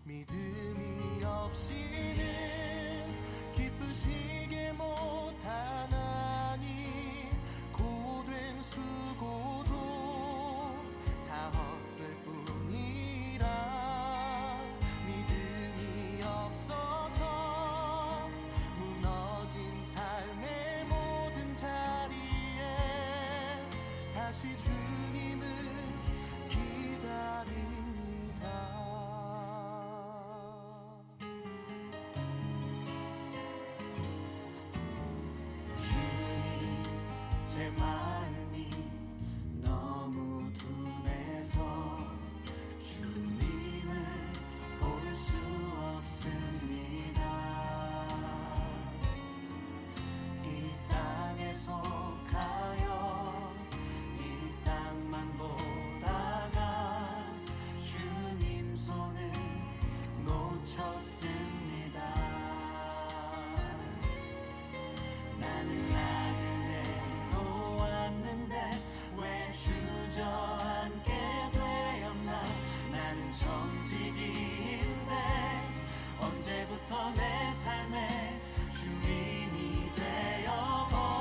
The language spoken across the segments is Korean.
믿음이 없이는 기쁘시게 못하나니 고된 수고도 다 헛될 뿐이라. 믿음이 없어서 무너진 삶의 모든 자리에 다시 주님을 기다립니다. 주님, 제 마음이 너무 둔해서 주님을 볼 수 없습니다. 이 땅에 속하여 이 땅만 보다가 주님 손을 놓쳤습니다. 나는 나그네로 왔는데 왜 주저앉게 되었나. 나는 정직인데 언제부터 내 삶의 주인이 되어버렸나.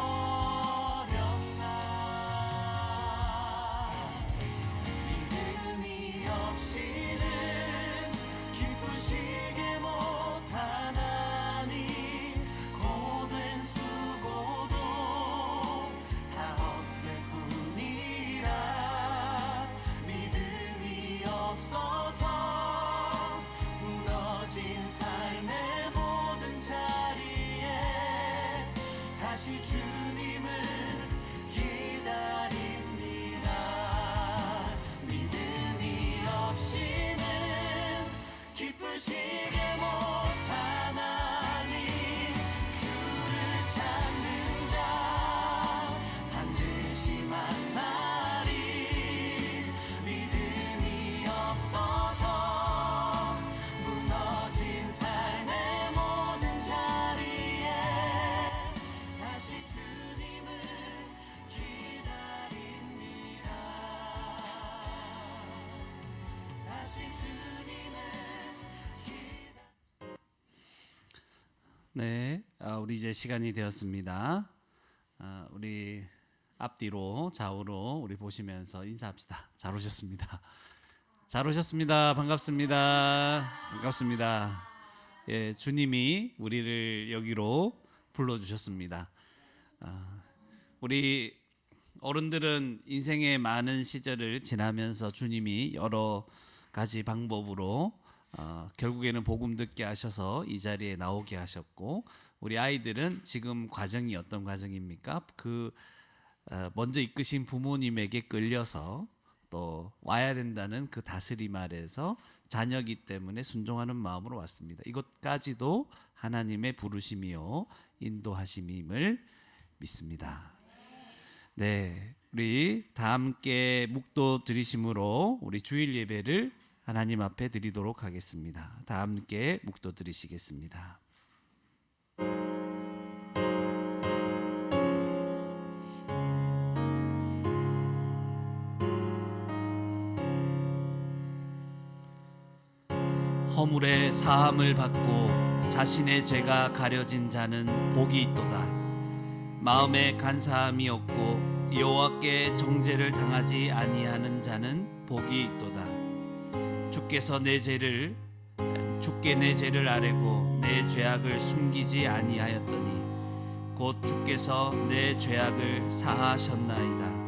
믿음이 없이는 기쁘시게 못하나니 고된 수고도 다 헛될 뿐이라. 믿음이 없어서 무너진 삶의 모든 자리에 다시 주님을 기다립니다. 믿음이 없이는 기쁘시게 못하나니 주를 찾는 자 반드시 만나리. 믿음이 없어서 무너진 삶의 모든 자리에 다시 주님을 기다립니다. 다시 주님을 네, 우리 이제 시간이 되었습니다. 우리 앞뒤로 좌우로 우리 보시면서 인사합시다. 잘 오셨습니다. 잘 오셨습니다. 반갑습니다. 반갑습니다. 예, 주님이 우리를 여기로 불러주셨습니다. 우리 어른들은 인생의 많은 시절을 지나면서 주님이 여러 가지 방법으로 결국에는 복음 듣게 하셔서 이 자리에 나오게 하셨고, 우리 아이들은 지금 과정이 어떤 과정입니까? 먼저 이끄신 부모님에게 끌려서 또 와야 된다는 그 다스림 아래서 자녀이기 때문에 순종하는 마음으로 왔습니다. 이것까지도 하나님의 부르심이요 인도하심임을 믿습니다. 네, 우리 다 함께 묵도 드리심으로 우리 주일 예배를 하나님 앞에 드리도록 하겠습니다. 다 함께 묵도 드리시겠습니다. 허물의 사함을 받고 자신의 죄가 가려진 자는 복이 있도다. 마음에 간사함이 없고 여호와께 정죄를 당하지 아니하는 자는 복이 있도다. 주께 내 죄를 아뢰고 내 죄악을 숨기지 아니하였더니 곧 주께서 내 죄악을 사하셨나이다.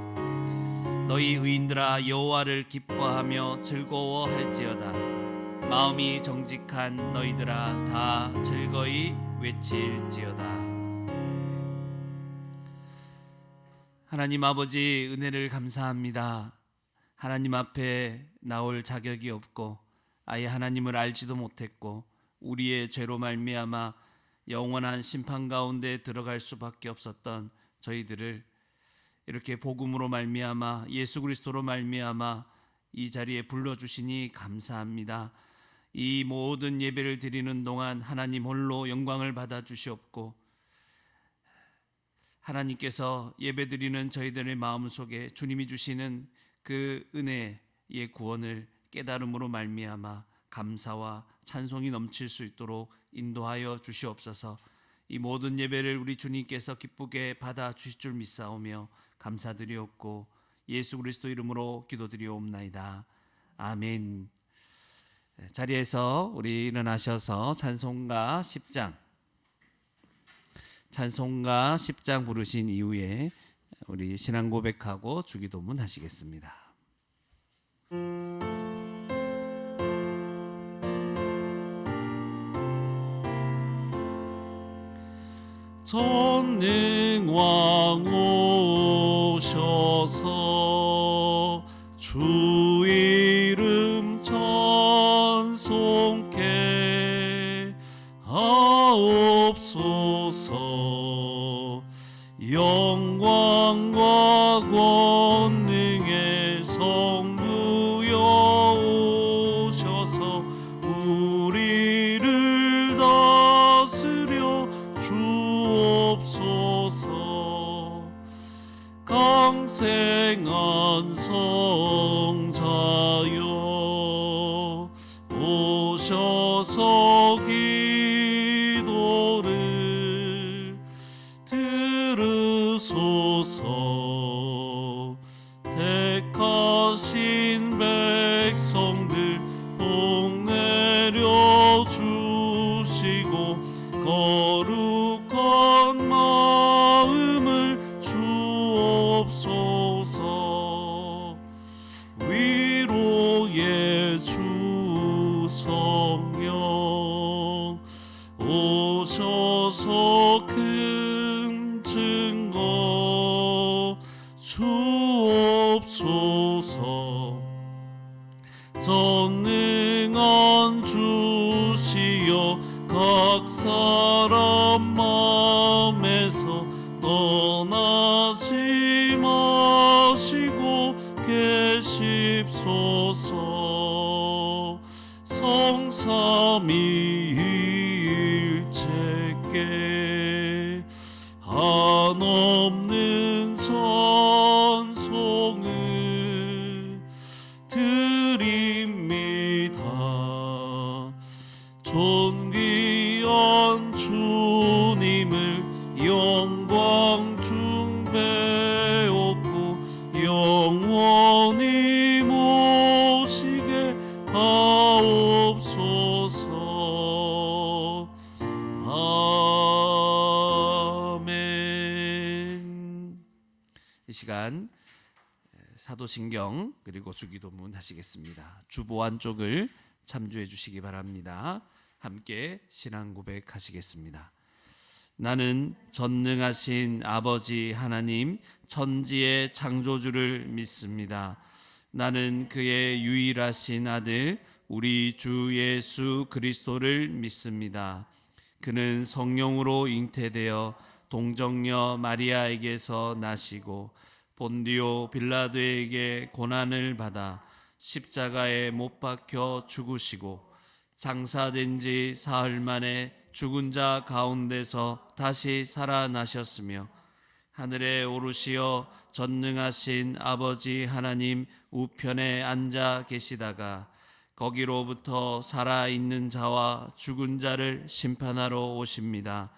너희 의인들아 여호와를 기뻐하며 즐거워할지어다. 마음이 정직한 너희들아 다 즐거이 외칠지어다. 하나님 아버지, 은혜를 감사합니다. 하나님 앞에 나올 자격이 없고 아예 하나님을 알지도 못했고 우리의 죄로 말미암아 영원한 심판 가운데 들어갈 수밖에 없었던 저희들을 이렇게 복음으로 말미암아 예수 그리스도로 말미암아 이 자리에 불러주시니 감사합니다. 이 모든 예배를 드리는 동안 하나님 홀로 영광을 받아 주시옵고 하나님께서 예배드리는 저희들의 마음속에 주님이 주시는 그 은혜의 구원을 깨달음으로 말미암아 감사와 찬송이 넘칠 수 있도록 인도하여 주시옵소서. 이 모든 예배를 우리 주님께서 기쁘게 받아 주실 줄 믿사오며 감사드리옵고 예수 그리스도 이름으로 기도드리옵나이다. 아멘. 자리에서 우리 일어나셔서 찬송가 10장 부르신 이후에 우리 신앙 고백하고 주기도문 하시겠습니다. 전능왕 오셔서 주 이름 찬송케 하옵소서. 영광과 권능의 성부여 오셔서 우리를 다스려 주옵소서. 강생한 성자여 오셔서 기도를 들으소서. 택하신 백성들 복 내려 주시고 거룩한 마음을 주옵소서. 위로의 주 성령 오셔서 큰 증거 주옵소서. 전능한 주시여 각 사람 마음에서 떠나지 마시고 계십소서. 성삼위일체께 한없는 찬송을 드립니다. 존귀한 주님을 영광 중배옵고 영원히 모시게 하옵소서. 아멘. 이 시간 사도신경 그리고 주기도문 하시겠습니다. 주보안 쪽을 참조해 주시기 바랍니다. 함께 신앙 고백하시겠습니다. 나는 전능하신 아버지 하나님 천지의 창조주를 믿습니다. 나는 그의 유일하신 아들 우리 주 예수 그리스도를 믿습니다. 그는 성령으로 잉태되어 동정녀 마리아에게서 나시고 본디오 빌라도에게 고난을 받아 십자가에 못 박혀 죽으시고 장사된 지 사흘 만에 죽은 자 가운데서 다시 살아나셨으며 하늘에 오르시어 전능하신 아버지 하나님 우편에 앉아 계시다가 거기로부터 살아있는 자와 죽은 자를 심판하러 오십니다.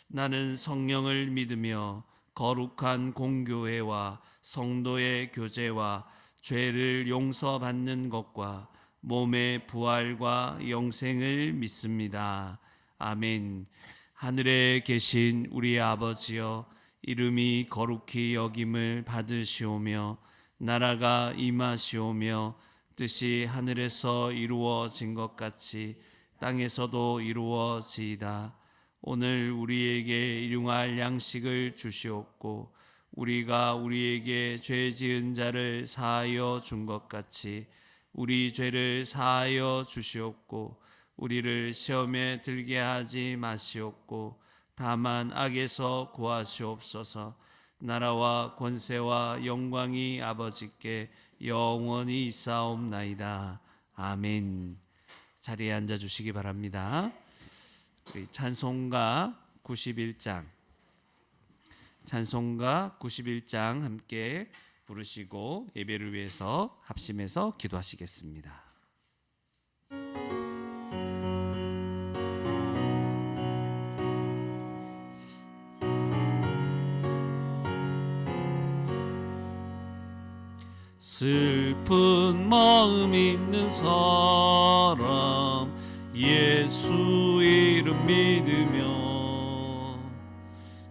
나는 성령을 믿으며 거룩한 공교회와 성도의 교제와 죄를 용서받는 것과 몸의 부활과 영생을 믿습니다. 아멘. 하늘에 계신 우리 아버지여 이름이 거룩히 여김을 받으시오며 나라가 임하시오며 뜻이 하늘에서 이루어진 것 같이 땅에서도 이루어지이다. 오늘 우리에게 일용할 양식을 주시옵고 우리가 우리에게 죄 지은 자를 사하여 준 것 같이 우리 죄를 사하여 주시옵고 우리를 시험에 들게 하지 마시옵고 다만 악에서 구하시옵소서. 나라와 권세와 영광이 아버지께 영원히 있사옵나이다. 아멘. 자리에 앉아 주시기 바랍니다. 우리 찬송가 91장 함께 부르시고 예배를 위해서 합심해서 기도하시겠습니다. 슬픈 마음 있는 사람 예수 이름 믿으며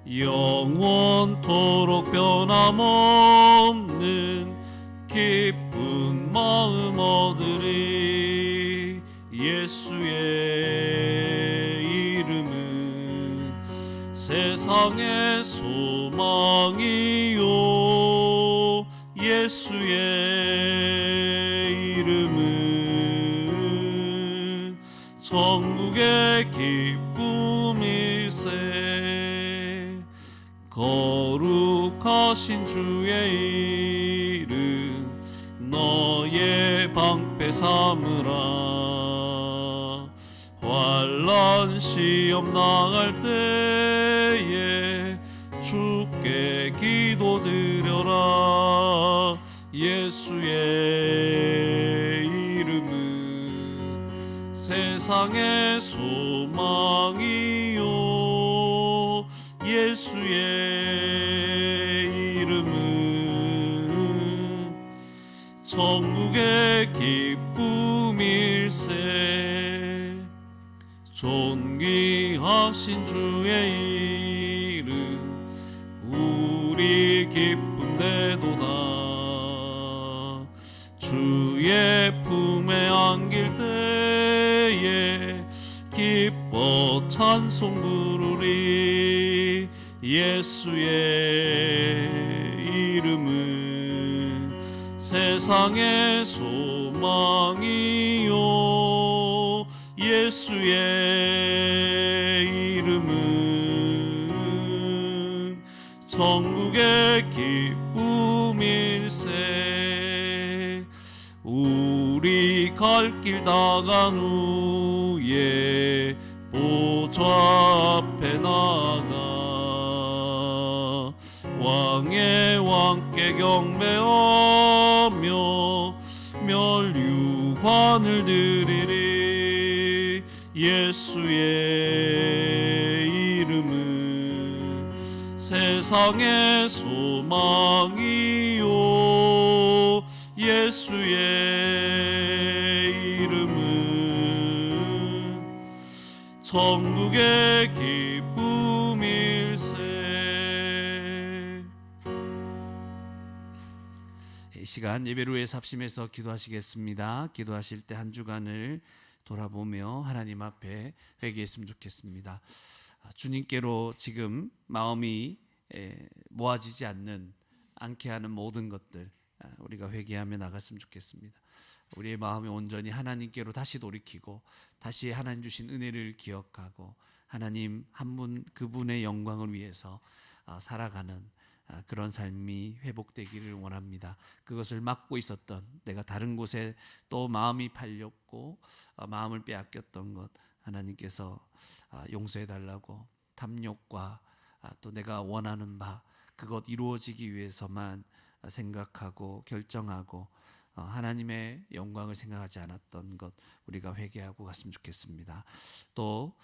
영원토록 변함없는 기쁜 마음 얻으리. 예수의 이름은 세상의 소망이요 예수의 이름은 천국의 기쁨일세. 거룩하신 주의 이름 너의 방패 삼으라. 환난 시험 당할 때에 주께 기도드려라. 예수의 이름은 세상의 소망이요 예수의 이름은 천국의 기쁨일세. 존귀하신 주의 이름 우리 기쁨 되도다. 주의 품에 안길 때에 기뻐 찬송 부르리. 예수의 이름은 세상의 소망이요 예수의 이름은 천국의 기쁨일세. 우리 갈 길 다 간 후에 보좌 앞에 나가 왕의 왕께 경배하며 멸류관을 드리리. 예수의 이름은 세상의 소망이요 예수의 이름은 천국의 기쁨일세. 이 시간 예배를 위해 삽심해서 기도하시겠습니다. 기도하실 때 한 주간을 돌아보며 하나님 앞에 회개했으면 좋겠습니다. 주님께로 지금 마음이 모아지지 않게 하는 모든 것들 우리가 회개하며 나갔으면 좋겠습니다. 우리의 마음이 온전히 하나님께로 다시 돌이키고 다시 하나님 주신 은혜를 기억하고 하나님 한 분 그분의 영광을 위해서 살아가는 그런 삶이 회복되기를 원합니다. 그것을 막고 있었던 내가 다른 곳에 또 마음이 팔렸고 마음을 빼앗겼던 것 하나님께서 용서해 달라고 탐욕과 또 내가 원하는 바 그것 이루어지기 위해서만 생각하고 결정하고 하나님의 영광을 생각하지 않았던 것 우리가 회개하고 갔으면 좋겠습니다. 또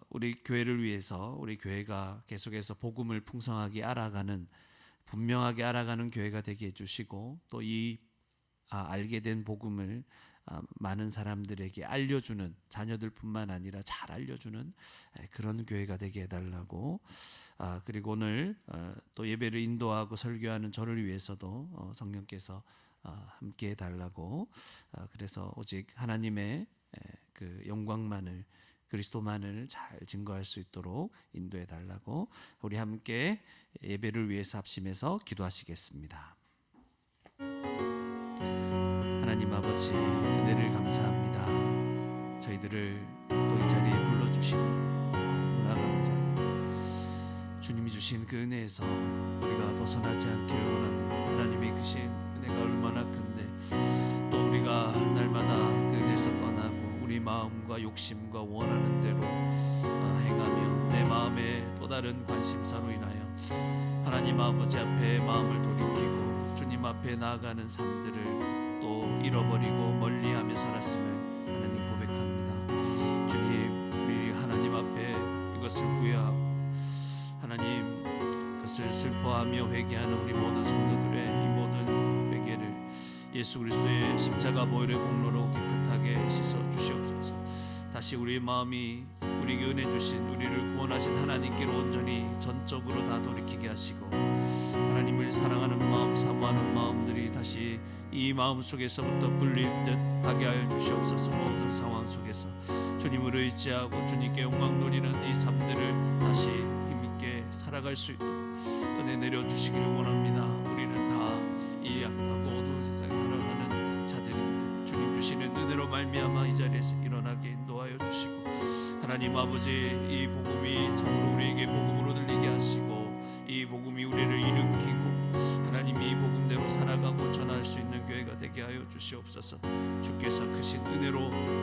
우리 교회를 위해서 우리 교회가 계속해서 복음을 풍성하게 알아가는 분명하게 알아가는 교회가 되게 해주시고 또 이 알게 된 복음을 많은 사람들에게 알려주는 자녀들뿐만 아니라 잘 알려주는 그런 교회가 되게 해달라고 그리고 오늘 또 예배를 인도하고 설교하는 저를 위해서도 성령께서 함께 해달라고 그래서 오직 하나님의 그 영광만을 그리스도만을 잘 증거할 수 있도록 인도해 달라고 우리 함께 예배를 위해서 합심해서 기도하시겠습니다. 하나님 아버지 은혜를 감사합니다. 저희들을 또 이 자리에 불러주시니 너무나 감사합니다. 주님이 주신 그 은혜에서 우리가 벗어나지 않기를 원합니다. 하나님의 크신 은혜가 얼마나 큰데 또 우리가 날마다 그 은혜에서 떠나고 우리 마음과 욕심과 원하는 대로 행하며 내 마음의 또 다른 관심사로 인하여 하나님 아버지 앞에 마음을 돌이키고 주님 앞에 나아가는 삶들을 또 잃어버리고 멀리하며 살았음을 하나님 고백합니다. 주님 우리 하나님 앞에 이것을 후회하고 하나님 그것을 슬퍼하며 회개하는 우리 모든 성도들의 이 모든 회개를 예수 그리스도의 십자가 보혈의 공로로 깨끗하게 씻어 주시옵소서. 다시 우리의 마음이 우리에게 은혜 주신 우리를 구원하신 하나님께로 온전히 전적으로 다 돌이키게 하시고 하나님을 사랑하는 마음, 사모하는 마음들이 다시 이 마음 속에서부터 불릴 듯 하게 하여 주시옵소서. 모든 상황 속에서 주님을 의지하고 주님께 영광 돌리는 이 삶들을 다시 힘있게 살아갈 수 있도록 은혜 내려주시기를 원합니다. 우리는 다 이 악하고 어두운 세상에 살아가는 자들인데 주님 주시는 은혜로 말미암아 이 자리에서 일어나게 인도하여 주시고 하나님 아버지, 이 복음이 참으로 우리에게 복음으로 들리게 하시고 이 복음이 우리를 일으키고 하나님이 이 복음대로 살아가고 전할 수 있는 교회가 되게 하여 주시옵소서. 주께서 크신 은혜로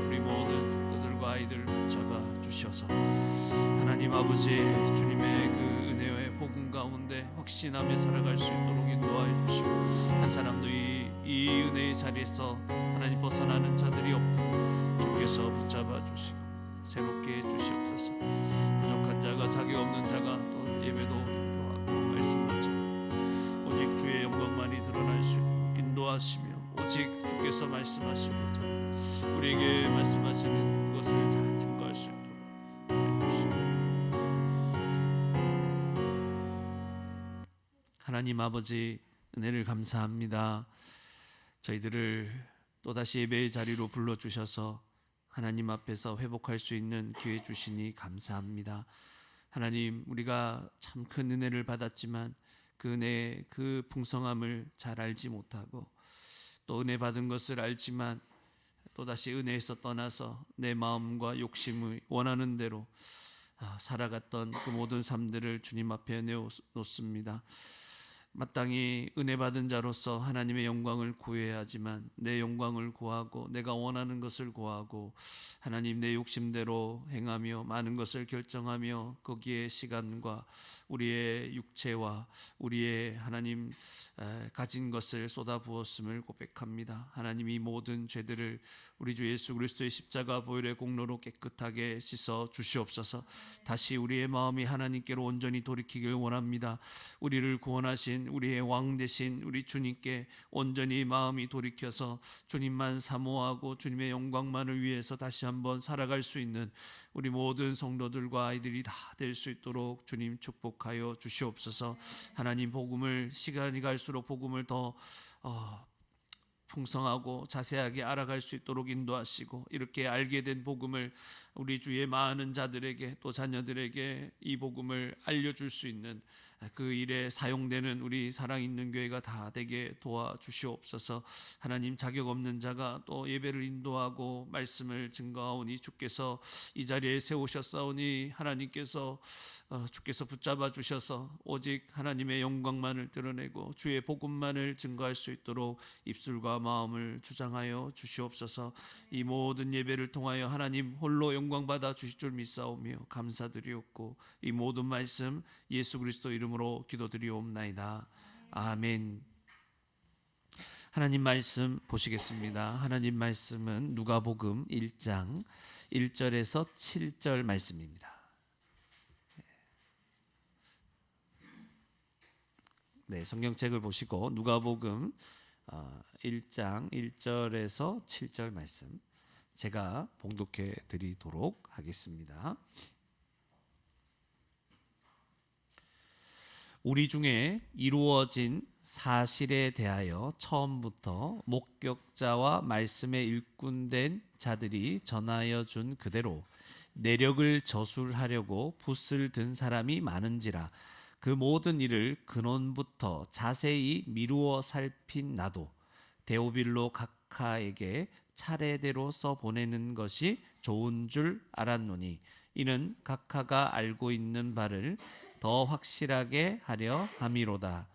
우리 모든 성도들과 아이들을 붙잡아 주셔서 하나님 아버지, 주님의 그 은혜의 복음 가운데 확신하며 살아갈 수 있도록 인도하여 주시고 한 사람도 이 은혜의 자리에서 하나님 벗어나는 자들이 없도록 주께서 붙잡아 주시고 새롭게 해주시옵소서. 부족한 자가, 자격 없는 자가 또 예배도 인도하고 말씀하죠. 오직 주의 영광만이 드러날 수 있도록 인도하시며 오직 주께서 말씀하시고자 우리에게 말씀하시는 그것을 잘 증거할 수 있도록 해주시고 하나님 아버지, 은혜를 감사합니다. 저희들을 또다시 예배의 자리로 불러주셔서 하나님 앞에서 회복할 수 있는 기회 주시니 감사합니다. 하나님, 우리가 참 큰 은혜를 받았지만 그 은혜의 그 풍성함을 잘 알지 못하고 또 은혜 받은 것을 알지만 또다시 은혜에서 떠나서 내 마음과 욕심을 원하는 대로 살아갔던 그 모든 삶들을 주님 앞에 내어놓습니다. 마땅히 은혜 받은 자로서 하나님의 영광을 구해야 하지만 내 영광을 구하고 내가 원하는 것을 구하고 하나님 내 욕심대로 행하며 많은 것을 결정하며 거기에 시간과 우리의 육체와 우리의 하나님 가진 것을 쏟아부었음을 고백합니다. 하나님, 이 모든 죄들을 우리 주 예수 그리스도의 십자가 보혈의 공로로 깨끗하게 씻어 주시옵소서. 다시 우리의 마음이 하나님께로 온전히 돌이키길 원합니다. 우리를 구원하신 우리의 왕 되신 우리 주님께 온전히 마음이 돌이켜서 주님만 사모하고 주님의 영광만을 위해서 다시 한번 살아갈 수 있는 우리 모든 성도들과 아이들이 다 될 수 있도록 주님 축복하여 주시옵소서. 하나님, 복음을 시간이 갈수록 복음을 더 풍성하고 자세하게 알아갈 수 있도록 인도하시고 이렇게 알게 된 복음을 우리 주의 많은 자들에게 또 자녀들에게 이 복음을 알려줄 수 있는 그 일에 사용되는 우리 사랑있는 교회가 다 되게 도와주시옵소서. 하나님, 자격 없는 자가 또 예배를 인도하고 말씀을 증거하오니 주께서 이 자리에 세우셨사오니 하나님께서 주께서 붙잡아 주셔서 오직 하나님의 영광만을 드러내고 주의 복음만을 증거할 수 있도록 입술과 마음을 주장하여 주시옵소서. 이 모든 예배를 통하여 하나님 홀로 영광받아 주실 줄 믿사오며 감사드리옵고 이 모든 말씀 예수 그리스도 이름으로 기도드리옵나이다. 아멘. 하나님 말씀 보시겠습니다. 하나님 말씀은 누가복음 1장 1절에서 7절 말씀입니다. 네, 성경책을 보시고 누가복음 1장 1절에서 7절 말씀 제가 봉독해 드리도록 하겠습니다. 우리 중에 이루어진 사실에 대하여 처음부터 목격자와 말씀에 일꾼된 자들이 전하여 준 그대로 내력을 저술하려고 붓을 든 사람이 많은지라 그 모든 일을 근원부터 자세히 미루어 살핀 나도 데오빌로 각하에게 차례대로 써보내는 것이 좋은 줄 알았노니 이는 각하가 알고 있는 바를 더 확실하게 하려 함이로다.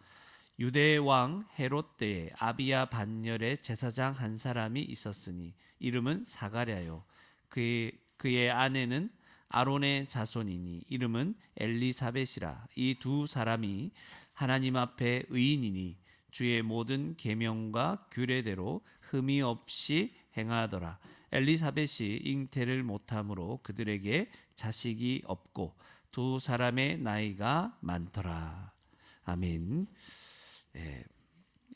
유대 왕 헤롯 때에 아비야 반열의 제사장 한 사람이 있었으니 이름은 사가랴요. 그의 아내는 아론의 자손이니 이름은 엘리사벳이라. 이 두 사람이 하나님 앞에 의인이니 주의 모든 계명과 규례대로 흠이 없이 행하더라. 엘리사벳이 잉태를 못함으로 그들에게 자식이 없고 두 사람의 나이가 많더라. 아멘.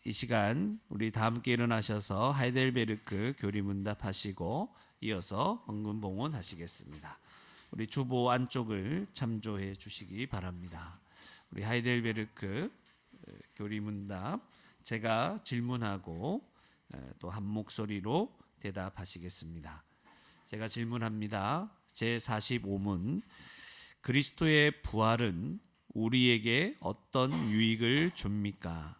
이 시간 우리 다 함께 일어나셔서 하이델베르크 교리문답 하시고 이어서 헌금봉헌 하시겠습니다. 우리 주보 안쪽을 참조해 주시기 바랍니다. 우리 하이델베르크 교리문답 제가 질문하고 또 한 목소리로 대답하시겠습니다. 제가 질문합니다. 제45문 그리스도의 부활은 우리에게 어떤 유익을 줍니까?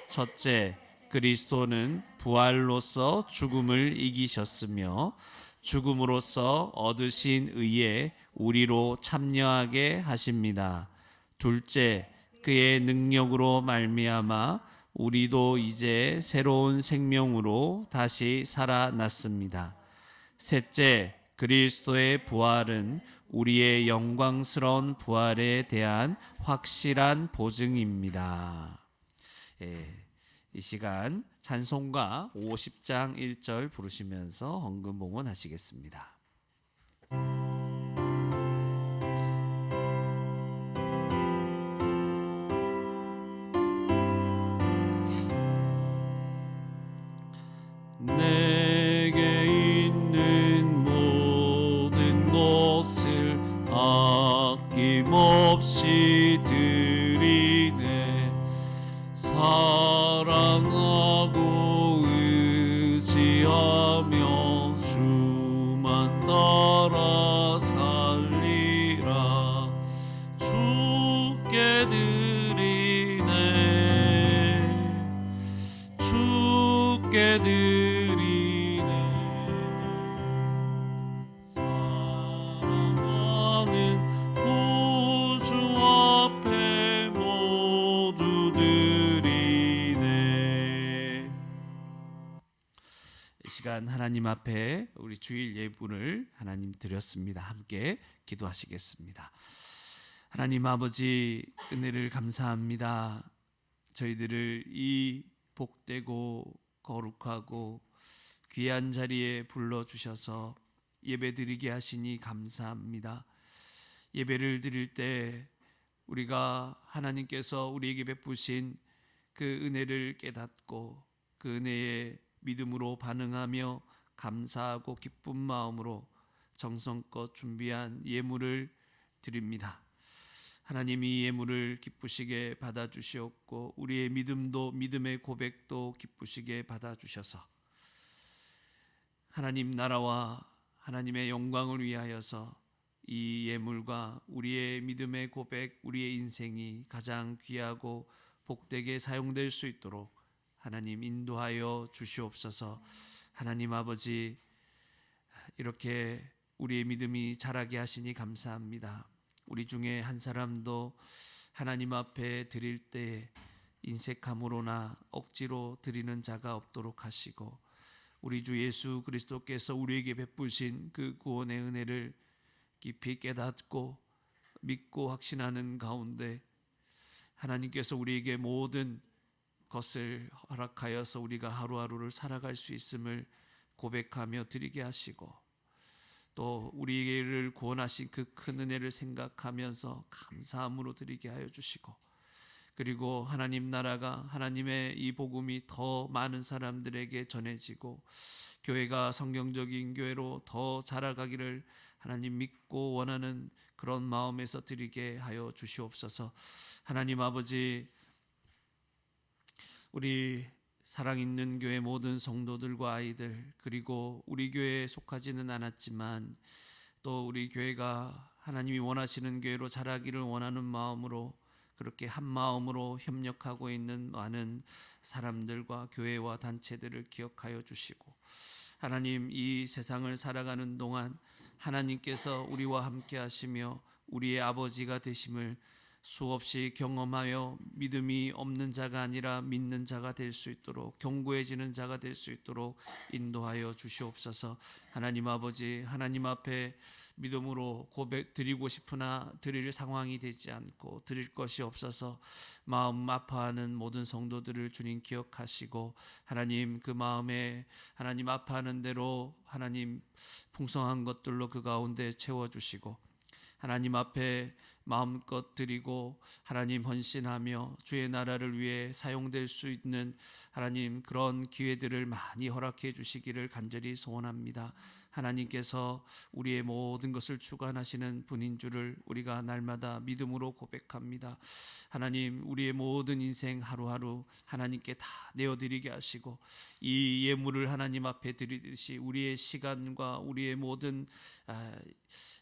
첫째, 그리스도는 부활로서 죽음을 이기셨으며 죽음으로써 얻으신 의에 우리로 참여하게 하십니다. 둘째, 그의 능력으로 말미암아 우리도 이제 새로운 생명으로 다시 살아났습니다. 셋째, 그리스도의 부활은 우리의 영광스러운 부활에 대한 확실한 보증입니다. 이 시간 찬송가 50장 1절 부르시면서 헌금봉헌 하시겠습니다. 내게 있는 모든 것을 아낌없이 드리네. 사랑하고 의지하며 주만 따라 살리라. 주께 드리네. 주께 드리네. 사랑하는 구주 앞에 모두 드리네. 이 시간 하나님 앞에 우리 주일 예불을 하나님 드렸습니다. 함께 기도하시겠습니다. 하나님 아버지 은혜를 감사합니다. 저희들을 이 복되고 거룩하고 귀한 자리에 불러주셔서 예배드리게 하시니 감사합니다. 예배를 드릴 때 우리가 하나님께서 우리에게 베푸신 그 은혜를 깨닫고 그 은혜에 믿음으로 반응하며 감사하고 기쁜 마음으로 정성껏 준비한 예물을 드립니다. 하나님 이 예물을 기쁘시게 받아주시옵고 우리의 믿음도 믿음의 고백도 기쁘시게 받아주셔서 하나님 나라와 하나님의 영광을 위하여서 이 예물과 우리의 믿음의 고백, 우리의 인생이 가장 귀하고 복되게 사용될 수 있도록 하나님 인도하여 주시옵소서. 하나님 아버지 이렇게 우리의 믿음이 자라게 하시니 감사합니다. 우리 중에 한 사람도 하나님 앞에 드릴 때 인색함으로나 억지로 드리는 자가 없도록 하시고 우리 주 예수 그리스도께서 우리에게 베푸신 그 구원의 은혜를 깊이 깨닫고 믿고 확신하는 가운데 하나님께서 우리에게 모든 것을 허락하여서 우리가 하루하루를 살아갈 수 있음을 고백하며 드리게 하시고 또 우리를 구원하신 그 큰 은혜를 생각하면서 감사함으로 드리게 하여 주시고 그리고 하나님 나라가 하나님의 이 복음이 더 많은 사람들에게 전해지고 교회가 성경적인 교회로 더 자라가기를 하나님 믿고 원하는 그런 마음에서 드리게 하여 주시옵소서. 하나님 아버지 우리 사랑 있는 교회 모든 성도들과 아이들 그리고 우리 교회에 속하지는 않았지만 또 우리 교회가 하나님이 원하시는 교회로 자라기를 원하는 마음으로 그렇게 한 마음으로 협력하고 있는 많은 사람들과 교회와 단체들을 기억하여 주시고 하나님 이 세상을 살아가는 동안 하나님께서 우리와 함께 하시며 우리의 아버지가 되심을 수없이 경험하여 믿음이 없는 자가 아니라 믿는 자가 될 수 있도록 견고해지는 자가 될 수 있도록 인도하여 주시옵소서. 하나님 아버지 하나님 앞에 믿음으로 고백 드리고 싶으나 드릴 상황이 되지 않고 드릴 것이 없어서 마음 아파하는 모든 성도들을 주님 기억하시고 하나님 그 마음에 하나님 아파하는 대로 하나님 풍성한 것들로 그 가운데 채워주시고 하나님 앞에 마음껏 드리고 하나님 헌신하며 주의 나라를 위해 사용될 수 있는 하나님 그런 기회들을 많이 허락해 주시기를 간절히 소원합니다. 하나님께서 우리의 모든 것을 주관하시는 분인 줄을 우리가 날마다 믿음으로 고백합니다. 하나님 우리의 모든 인생 하루하루 하나님께 다 내어드리게 하시고 이 예물을 하나님 앞에 드리듯이 우리의 시간과 우리의 모든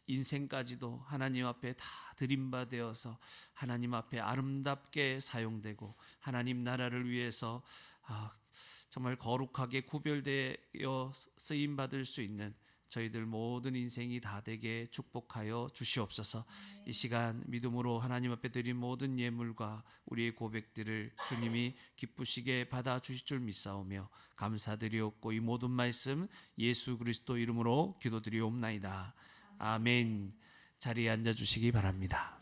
인생까지도 하나님 앞에 다 드림받아서 하나님 앞에 아름답게 사용되고 하나님 나라를 위해서 정말 거룩하게 구별되어 쓰임 받을 수 있는 저희들 모든 인생이 다 되게 축복하여 주시옵소서. 이 시간 믿음으로 하나님 앞에 드린 모든 예물과 우리의 고백들을 주님이 기쁘시게 받아 주실 줄 믿사오며 감사드리옵고 이 모든 말씀 예수 그리스도 이름으로 기도드리옵나이다. 아멘. 자리에 앉아 주시기 바랍니다.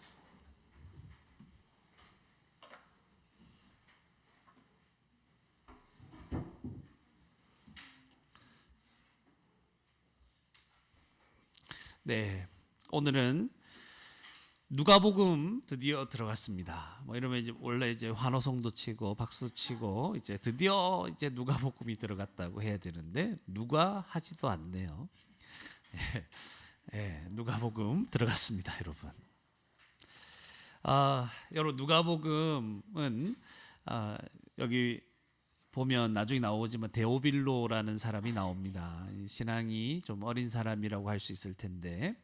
네, 오늘은 누가복음 드디어 들어갔습니다. 뭐 이러면 이제 원래 이제 환호성도 치고 박수 치고 이제 드디어 이제 누가복음이 들어갔다고 해야 되는데 누가 하지도 않네요. 누가복음 들어갔습니다, 여러분. 여러분 누가복음은 여기 보면 나중에 나오지만 데오빌로라는 사람이 나옵니다. 신앙이 좀 어린 사람이라고 할 수 있을 텐데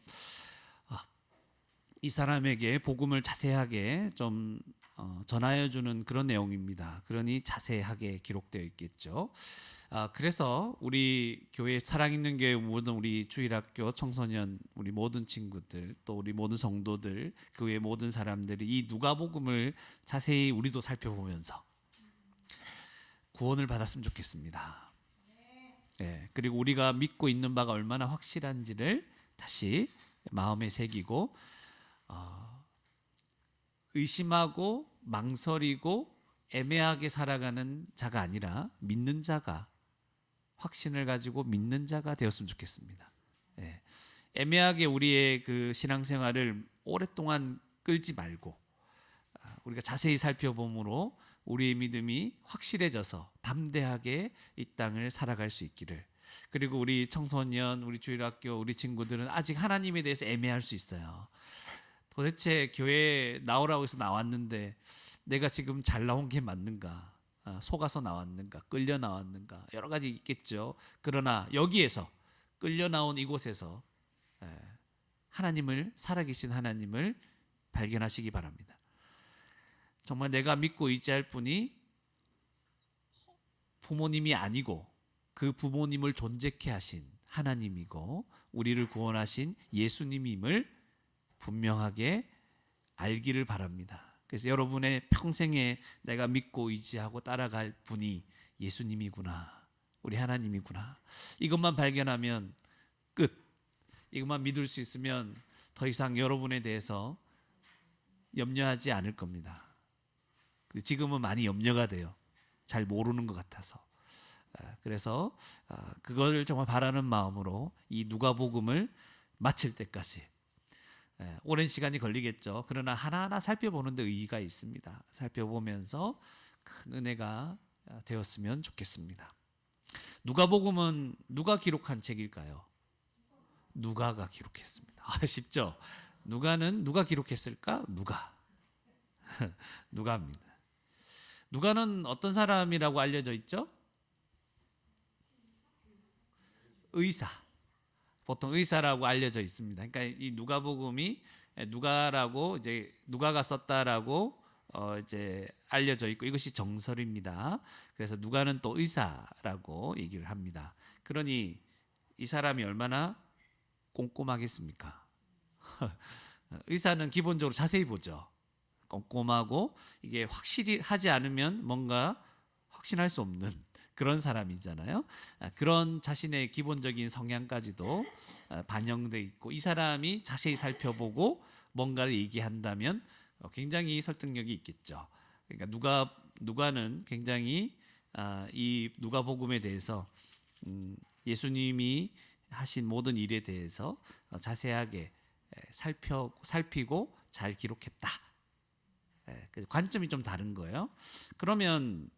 이 사람에게 복음을 자세하게 좀 전하여 주는 그런 내용입니다. 그러니 자세하게 기록되어 있겠죠. 그래서 우리 교회 사랑있는 교회 모든 우리 주일학교 청소년 우리 모든 친구들 또 우리 모든 성도들 교회 모든 사람들이 이 누가복음을 자세히 우리도 살펴보면서 구원을 받았으면 좋겠습니다. 그리고 우리가 믿고 있는 바가 얼마나 확실한지를 다시 마음에 새기고 의심하고 망설이고 애매하게 살아가는 자가 아니라 믿는 자가 확신을 가지고 믿는 자가 되었으면 좋겠습니다. 애매하게 우리의 그 신앙생활을 오랫동안 끌지 말고 우리가 자세히 살펴봄으로 우리의 믿음이 확실해져서 담대하게 이 땅을 살아갈 수 있기를. 그리고 우리 청소년, 우리 주일학교, 우리 친구들은 아직 하나님에 대해서 애매할 수 있어요. 도대체 교회에 나오라고 해서 나왔는데 내가 지금 잘 나온 게 맞는가? 속아서 나왔는가? 끌려 나왔는가? 여러 가지 있겠죠. 그러나 여기에서 끌려 나온 이곳에서 하나님을 살아계신 하나님을 발견하시기 바랍니다. 정말 내가 믿고 의지할 분이 부모님이 아니고 그 부모님을 존재케 하신 하나님이고 우리를 구원하신 예수님임을 분명하게 알기를 바랍니다. 그래서 여러분의 평생에 내가 믿고 의지하고 따라갈 분이 예수님이구나, 우리 하나님이구나, 이것만 발견하면 끝. 이것만 믿을 수 있으면 더 이상 여러분에 대해서 염려하지 않을 겁니다. 지금은 많이 염려가 돼요. 잘 모르는 것 같아서. 그래서 그걸 정말 바라는 마음으로 이 누가복음을 마칠 때까지 오랜 시간이 걸리겠죠. 그러나 하나하나 살펴보는 데 의의가 있습니다. 살펴보면서 큰 은혜가 되었으면 좋겠습니다. 누가복음은 누가 기록한 책일까요? 누가가 기록했습니다. 쉽죠? 누가는 누가 기록했을까? 누가입니다. 누가는 어떤 사람이라고 알려져 있죠? 의사. 보통 의사라고 알려져 있습니다. 그러니까 이 누가복음이 누가라고 이제 누가가 썼다라고 이제 알려져 있고 이것이 정설입니다. 그래서 누가는 또 의사라고 얘기를 합니다. 그러니 이 사람이 얼마나 꼼꼼하겠습니까? 의사는 기본적으로 자세히 보죠. 꼼꼼하고 이게 확실히 하지 않으면 뭔가 확신할 수 없는 그런 사람이잖아요. 그런 자신의 기본적인 성향까지도 반영돼 있고 이 사람이 자세히 살펴보고 뭔가를 얘기한다면 굉장히 설득력이 있겠죠. 그러니까 누가는 굉장히 이 누가복음에 대해서 예수님이 하신 모든 일에 대해서 자세하게 살피고 잘 기록했다. 그 관점이 좀 다른 거예요. 그러면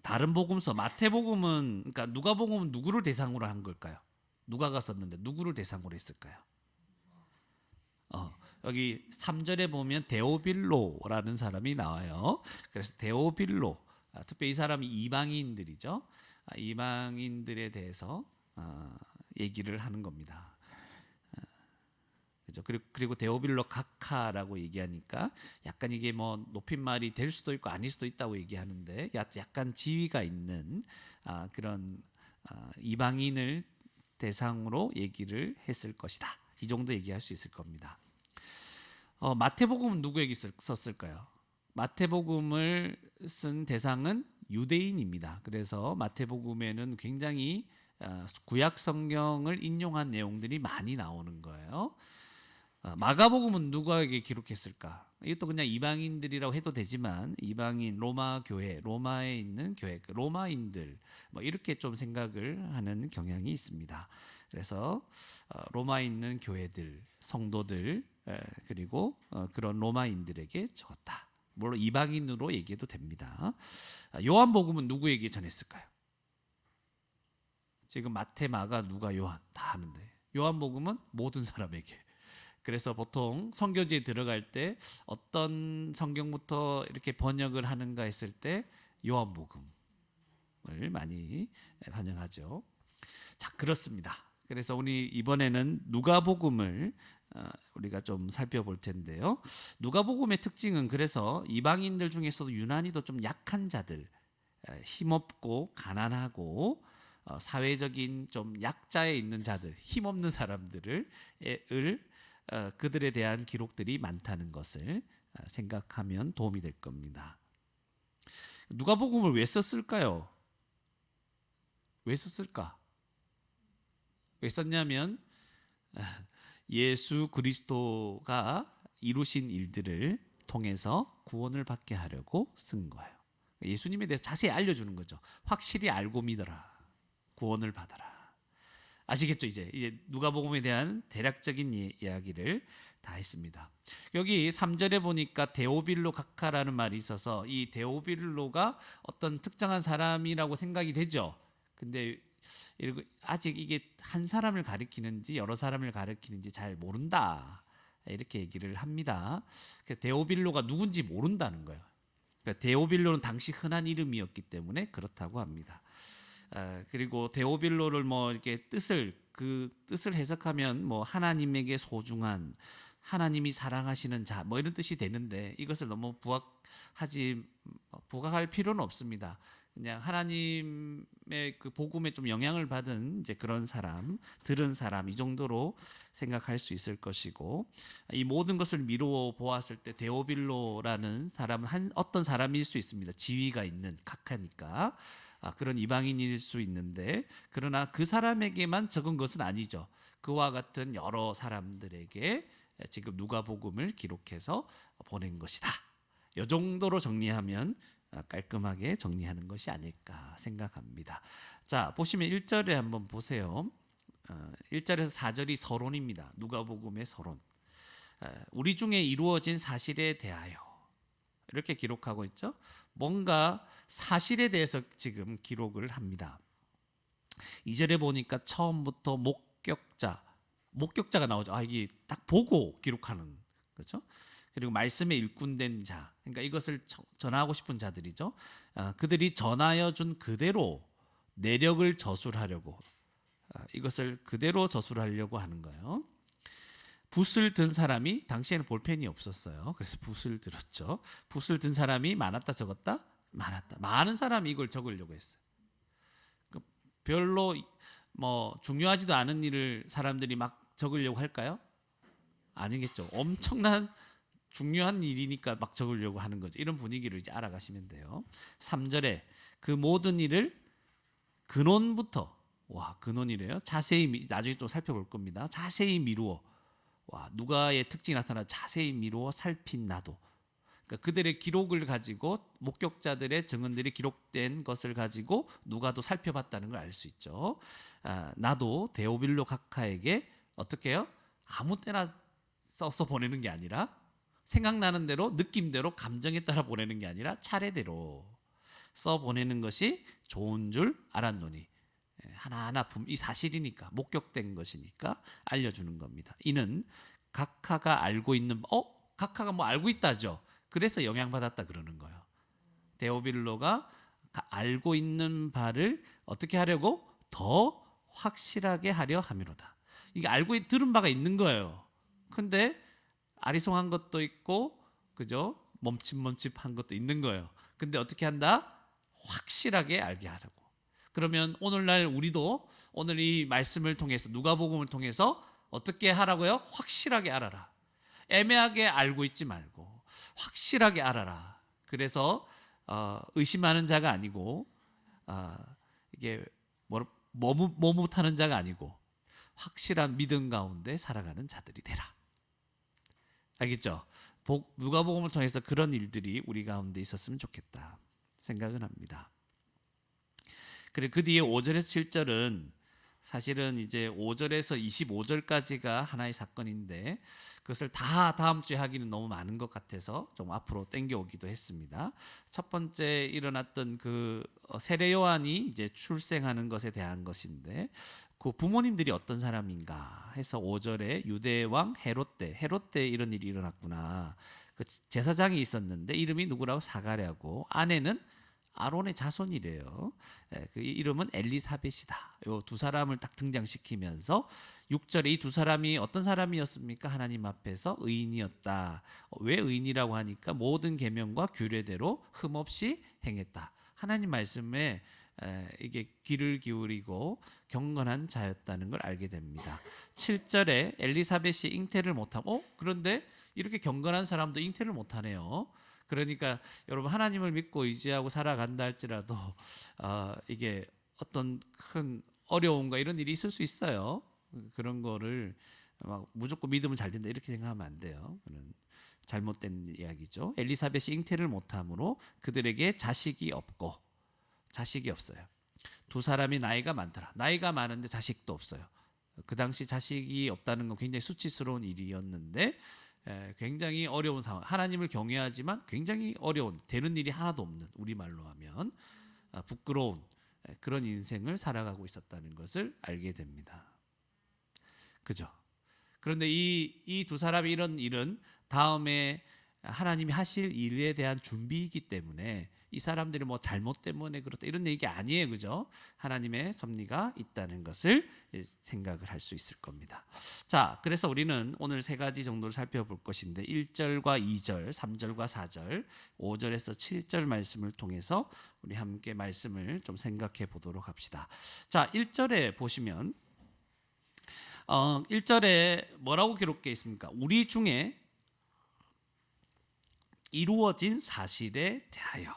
다른 복음서 마태복음은 그러니까 누가복음은 누구를 대상으로 한 걸까요? 누가가 썼는데 누구를 대상으로 했을까요? 여기 3절에 보면 데오빌로라는 사람이 나와요. 그래서 데오빌로, 특별히 이 사람이 이방인들이죠. 이방인들에 대해서 얘기를 하는 겁니다. 그죠? 그리고 데오빌로 각하라고 얘기하니까 약간 이게 뭐 높임말이 될 수도 있고 아닐 수도 있다고 얘기하는데 약간 지위가 있는 그런 이방인을 대상으로 얘기를 했을 것이다. 이 정도 얘기할 수 있을 겁니다. 마태복음은 누구에게 썼을까요? 마태복음을 쓴 대상은 유대인입니다. 그래서 마태복음에는 굉장히 구약 성경을 인용한 내용들이 많이 나오는 거예요. 마가복음은 누구에게 기록했을까? 이것도 그냥 이방인들이라고 해도 되지만 이방인 로마 교회, 로마에 있는 교회, 로마인들 뭐 이렇게 좀 생각을 하는 경향이 있습니다. 그래서 로마에 있는 교회들, 성도들 그리고 그런 로마인들에게 적었다. 물론 이방인으로 얘기해도 됩니다. 요한복음은 누구에게 전했을까요? 지금 마태, 마가, 누가, 요한 다 하는데 요한복음은 모든 사람에게. 그래서 보통 선교지에 들어갈 때 어떤 성경부터 이렇게 번역을 하는가 했을 때 요한복음을 많이 반영하죠. 자, 그렇습니다. 그래서 우리 이번에는 누가복음을 우리가 좀 살펴볼 텐데요. 누가복음의 특징은 그래서 이방인들 중에서도 유난히도 좀 약한 자들, 힘없고 가난하고 사회적인 좀 약자에 있는 자들, 힘없는 사람들을 그들에 대한 기록들이 많다는 것을 생각하면 도움이 될 겁니다. 누가복음을 왜 썼을까요? 왜 썼을까? 왜 썼냐면 예수 그리스도가 이루신 일들을 통해서 구원을 받게 하려고 쓴 거예요. 예수님에 대해서 자세히 알려주는 거죠. 확실히 알고 믿어라. 구원을 받아라. 아시겠죠? 이제 누가복음에 대한 대략적인 이야기를 다 했습니다. 여기 3절에 보니까 데오빌로 각하라는 말이 있어서 이 데오빌로가 어떤 특정한 사람이라고 생각이 되죠. 근데 아직 이게 한 사람을 가리키는지 여러 사람을 가리키는지 잘 모른다. 이렇게 얘기를 합니다. 데오빌로가 누군지 모른다는 거예요. 그러니까 데오빌로는 당시 흔한 이름이었기 때문에 그렇다고 합니다. 그리고 데오빌로를 뭐 이렇게 그 뜻을 해석하면 뭐 하나님에게 소중한, 하나님이 사랑하시는 자 뭐 이런 뜻이 되는데 이것을 너무 부각할 필요는 없습니다. 그냥 하나님의 그 복음에 좀 영향을 받은 이제 그런 사람, 들은 사람 이 정도로 생각할 수 있을 것이고, 이 모든 것을 미루어 보았을 때 데오빌로라는 사람은 어떤 사람일 수 있습니다. 지위가 있는, 각하니까. 그런 이방인일 수 있는데, 그러나 그 사람에게만 적은 것은 아니죠. 그와 같은 여러 사람들에게 지금 누가복음을 기록해서 보낸 것이다. 이 정도로 정리하면 깔끔하게 정리하는 것이 아닐까 생각합니다. 자, 보시면 1절에 한번 보세요. 1절에서 4절이 서론입니다. 누가복음의 서론. 우리 중에 이루어진 사실에 대하여 이렇게 기록하고 있죠. 뭔가 사실에 대해서 지금 기록을 합니다. 2절에 보니까 처음부터 목격자가 나오죠. 이게 딱 보고 기록하는 거죠. 그리고 말씀에 일꾼된 자, 그러니까 이것을 전하고 싶은 자들이죠. 그들이 전하여 준 그대로 내력을 저술하려고, 이것을 그대로 저술하려고 하는 거예요. 붓을 든 사람이, 당시에는 볼펜이 없었어요. 그래서 붓을 들었죠. 붓을 든 사람이 많았다 적었다? 많았다. 많은 사람이 이걸 적으려고 했어요. 별로 뭐 중요하지도 않은 일을 사람들이 막 적으려고 할까요? 아니겠죠. 엄청난 중요한 일이니까 막 적으려고 하는 거죠. 이런 분위기를 이제 알아가시면 돼요. 3절에 그 모든 일을 근원부터, 근원이래요. 자세히, 나중에 또 살펴볼 겁니다. 자세히 미루어, 누가의 특징이 나타나 자세히 미루어 살핀 나도. 그러니까 그들의 기록을 가지고, 목격자들의 증언들이 기록된 것을 가지고 누가도 살펴봤다는 걸 알 수 있죠. 나도 데오빌로 각하에게 어떻게 해요? 아무 때나 써서 보내는 게 아니라 생각나는 대로 느낌대로 감정에 따라 보내는 게 아니라 차례대로 써 보내는 것이 좋은 줄 알았노니 하나하나 이 사실이니까 목격된 것이니까 알려주는 겁니다. 이는 각하가 알고 있는 각하가 뭐 알고 있다죠. 그래서 영향받았다 그러는 거예요. 데오빌로가 알고 있는 바를 어떻게 하려고 더 확실하게 하려 함이로다. 이게 알고 들은 바가 있는 거예요. 근데 아리송한 것도 있고 그죠? 멈칫멈칫한 것도 있는 거예요. 근데 어떻게 한다? 확실하게 알게 하라고. 그러면 오늘날 우리도 오늘 이 말씀을 통해서 누가복음을 통해서 어떻게 하라고요? 확실하게 알아라. 애매하게 알고 있지 말고 확실하게 알아라. 그래서 의심하는 자가 아니고 이게 머뭇하는 자가 아니고 확실한 믿음 가운데 살아가는 자들이 되라. 알겠죠? 누가복음을 통해서 그런 일들이 우리 가운데 있었으면 좋겠다 생각은 합니다. 그래 그 뒤에 5절에서 7절은 사실은 이제 5절에서 25절까지가 하나의 사건인데 그것을 다 다음 주에 하기는 너무 많은 것 같아서 좀 앞으로 당겨오기도 했습니다. 첫 번째 일어났던 그 세례 요한이 이제 출생하는 것에 대한 것인데 그 부모님들이 어떤 사람인가 해서 5절에 유대 왕 헤롯 때 이런 일이 일어났구나. 그 제사장이 있었는데 이름이 누구라고 사가랴고 아내는 아론의 자손이래요. 그 이름은 엘리사벳이다. 요 두 사람을 딱 등장시키면서 6절에 이 두 사람이 어떤 사람이었습니까? 하나님 앞에서 의인이었다. 왜 의인이라고 하니까 모든 계명과 규례대로 흠없이 행했다. 하나님 말씀에 이게 귀를 기울이고 경건한 자였다는 걸 알게 됩니다. 7절에 엘리사벳이 잉태를 못하고 그런데 이렇게 경건한 사람도 잉태를 못하네요. 그러니까 여러분 하나님을 믿고 의지하고 살아간다 할지라도 이게 어떤 큰 어려움과 이런 일이 있을 수 있어요. 그런 거를 막 무조건 믿으면 잘 된다 이렇게 생각하면 안 돼요. 그는 잘못된 이야기죠. 엘리사벳이 잉태를 못함으로 그들에게 자식이 없어요. 두 사람이 나이가 많더라. 나이가 많은데 자식도 없어요. 그 당시 자식이 없다는 건 굉장히 수치스러운 일이었는데 굉장히 어려운 상황. 하나님을 경외하지만 굉장히 어려운 되는 일이 하나도 없는 우리말로 하면 부끄러운 그런 인생을 살아가고 있었다는 것을 알게 됩니다. 그죠? 그런데 이 두 사람이 이런 일은 다음에 하나님이 하실 일에 대한 준비이기 때문에 이 사람들이 뭐 잘못 때문에 그렇다 이런 얘기 아니에요. 그죠? 하나님의 섭리가 있다는 것을 생각을 할 수 있을 겁니다. 자, 그래서 우리는 오늘 세 가지 정도를 살펴볼 것인데 1절과 2절, 3절과 4절, 5절에서 7절 말씀을 통해서 우리 함께 말씀을 좀 생각해 보도록 합시다. 자, 1절에 보시면 1절에 뭐라고 기록되어 있습니까? 우리 중에 이루어진 사실에 대하여.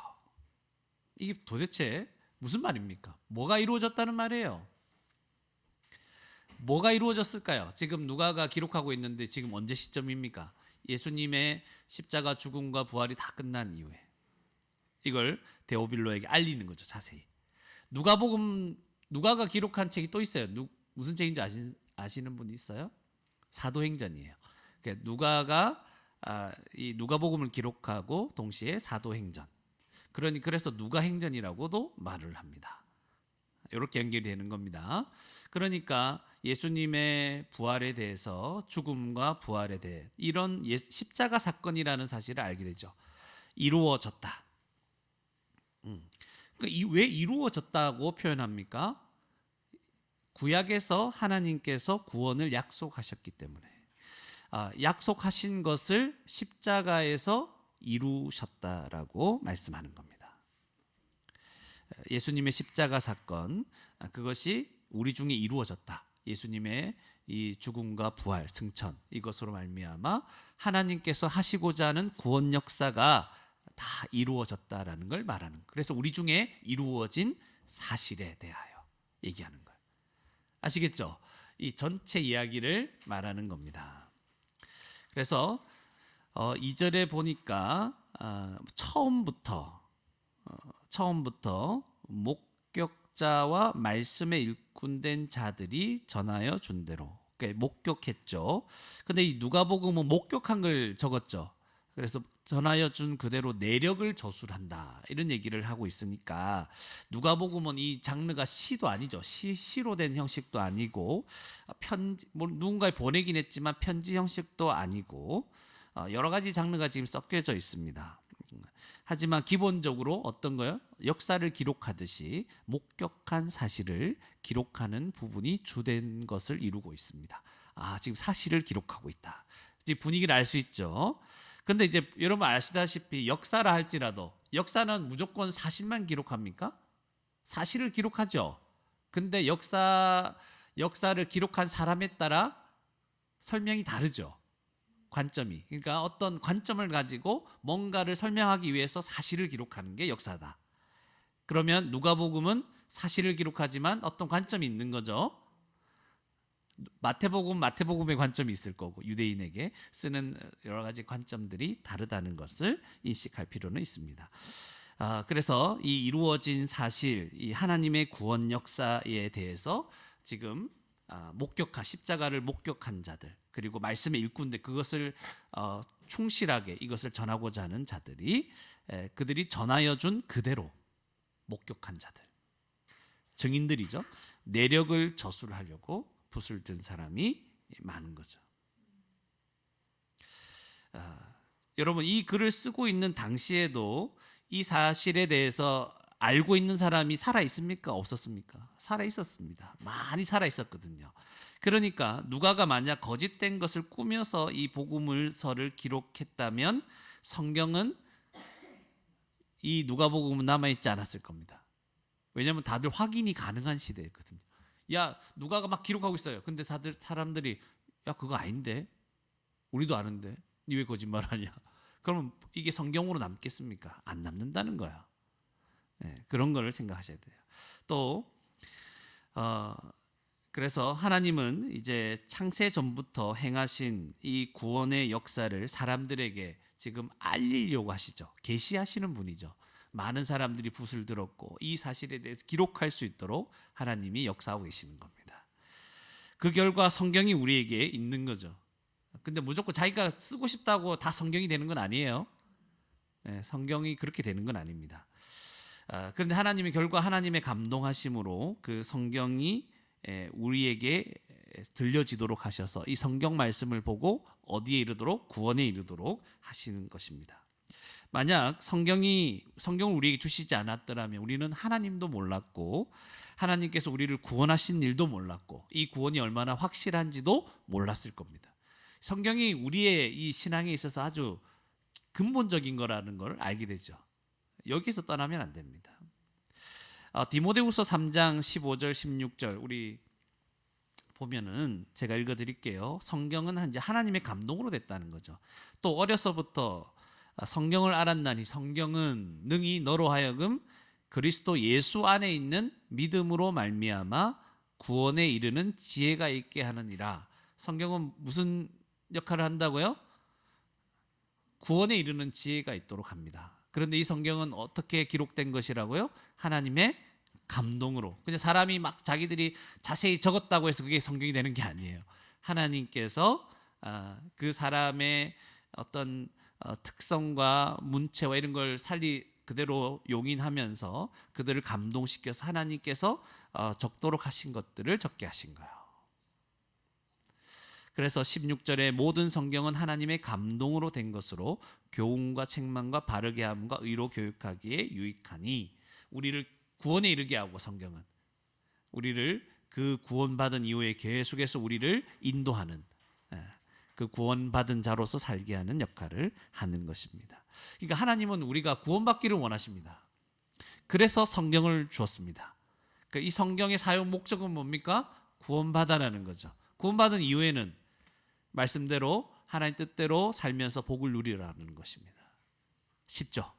이게 도대체 무슨 말입니까? 뭐가 이루어졌다는 말이에요? 뭐가 이루어졌을까요? 지금 누가가 기록하고 있는데 지금 언제 시점입니까? 예수님의 십자가 죽음과 부활이 다 끝난 이후에 이걸 데오빌로에게 알리는 거죠. 자세히. 누가가 기록한 책이 또 있어요. 무슨 책인지 아시는 분 있어요? 사도행전이에요. 그러니까 누가가 이 누가복음을 기록하고 동시에 사도행전. 그래서 누가행전이라고도 말을 합니다. 이렇게 연결이 되는 겁니다. 그러니까 예수님의 부활에 대해서 죽음과 부활에 대해 이런 십자가 사건이라는 사실을 알게 되죠. 이루어졌다. 왜 이루어졌다고 표현합니까? 구약에서 하나님께서 구원을 약속하셨기 때문에 약속하신 것을 십자가에서 이루셨다라고 말씀하는 겁니다. 예수님의 십자가 사건 그것이 우리 중에 이루어졌다. 예수님의 이 죽음과 부활, 승천 이것으로 말미암아 하나님께서 하시고자 하는 구원 역사가 다 이루어졌다라는 걸 말하는 거예요. 그래서 우리 중에 이루어진 사실에 대하여 얘기하는 거예요. 아시겠죠? 이 전체 이야기를 말하는 겁니다. 그래서 2절에 보니까 처음부터 목격자와 말씀에 일꾼된 자들이 전하여 준 대로 목격했죠. 근데 이 누가복음은 목격한 걸 적었죠. 그래서 전하여 준 그대로 내력을 저술한다 이런 얘기를 하고 있으니까 누가복음은 이 장르가 시도 아니죠. 시로 된 형식도 아니고 편지 뭐 누군가에 보내긴 했지만 편지 형식도 아니고 여러 가지 장르가 지금 섞여져 있습니다. 하지만 기본적으로 어떤 거요? 역사를 기록하듯이 목격한 사실을 기록하는 부분이 주된 것을 이루고 있습니다. 지금 사실을 기록하고 있다. 이제 분위기를 알 수 있죠. 근데 이제 여러분 아시다시피 역사라 할지라도 역사는 무조건 사실만 기록합니까? 사실을 기록하죠. 근데 역사를 기록한 사람에 따라 설명이 다르죠. 관점이. 그러니까 어떤 관점을 가지고 뭔가를 설명하기 위해서 사실을 기록하는 게 역사다. 그러면 누가복음은 사실을 기록하지만 어떤 관점이 있는 거죠. 마태복음의 관점이 있을 거고 유대인에게 쓰는 여러 가지 관점들이 다르다는 것을 인식할 필요는 있습니다. 그래서 이 이루어진 사실, 이 하나님의 구원 역사에 대해서 지금 십자가를 목격한 자들 그리고 말씀의 일꾼들 그것을 충실하게 이것을 전하고자 하는 자들이 그들이 전하여 준 그대로 목격한 자들 증인들이죠. 내력을 저술하려고 붓을 든 사람이 많은 거죠. 여러분 이 글을 쓰고 있는 당시에도 이 사실에 대해서 알고 있는 사람이 살아 있습니까? 없었습니까? 살아 있었습니다. 많이 살아 있었거든요. 그러니까 누가가 만약 거짓된 것을 꾸며서 이 복음서를 기록했다면 성경은 이 누가복음은 남아 있지 않았을 겁니다. 왜냐하면 다들 확인이 가능한 시대였거든요. 야 누가가 막 기록하고 있어요. 근데 사람들이 야 그거 아닌데 우리도 아는데 니 왜 거짓말하냐? 그러면 이게 성경으로 남겠습니까? 안 남는다는 거야. 그런 거를 생각하셔야 돼요. 또 그래서 하나님은 이제 창세 전부터 행하신 이 구원의 역사를 사람들에게 지금 알리려고 하시죠. 계시하시는 분이죠. 많은 사람들이 붓을 들었고 이 사실에 대해서 기록할 수 있도록 하나님이 역사하고 계시는 겁니다. 그 결과 성경이 우리에게 있는 거죠. 근데 무조건 자기가 쓰고 싶다고 다 성경이 되는 건 아니에요. 성경이 그렇게 되는 건 아닙니다. 그런데 하나님의 결과 하나님의 감동하심으로 그 성경이 우리에게 들려지도록 하셔서 이 성경 말씀을 보고 어디에 이르도록 구원에 이르도록 하시는 것입니다. 만약 성경을 우리에게 주시지 않았더라면 우리는 하나님도 몰랐고 하나님께서 우리를 구원하신 일도 몰랐고 이 구원이 얼마나 확실한지도 몰랐을 겁니다. 성경이 우리의 이 신앙에 있어서 아주 근본적인 거라는 걸 알게 되죠. 여기서 떠나면 안 됩니다. 디모데후서 3장 15절 16절 우리 보면은 제가 읽어드릴게요. 성경은 이제 하나님의 감동으로 됐다는 거죠. 또 어려서부터 성경을 알았나니 성경은 능히 너로 하여금 그리스도 예수 안에 있는 믿음으로 말미암아 구원에 이르는 지혜가 있게 하느니라. 성경은 무슨 역할을 한다고요? 구원에 이르는 지혜가 있도록 합니다. 그런데 이 성경은 어떻게 기록된 것이라고요? 하나님의 감동으로. 그냥 사람이 막 자기들이 자세히 적었다고 해서 그게 성경이 되는 게 아니에요. 하나님께서 그 사람의 어떤 특성과 문체와 이런 걸 그대로 용인하면서 그들을 감동시켜서 하나님께서 적도록 하신 것들을 적게 하신 거예요. 그래서 16절에 모든 성경은 하나님의 감동으로 된 것으로 교훈과 책망과 바르게 함과 의로 교육하기에 유익하니 우리를 구원에 이르게 하고 성경은 우리를 그 구원받은 이후에 계속해서 우리를 인도하는 그 구원받은 자로서 살게 하는 역할을 하는 것입니다. 그러니까 하나님은 우리가 구원받기를 원하십니다. 그래서 성경을 주었습니다. 그러니까 이 성경의 사용 목적은 뭡니까? 구원받아라는 거죠. 구원받은 이후에는 말씀대로 하나님 뜻대로 살면서 복을 누리라는 것입니다. 쉽죠?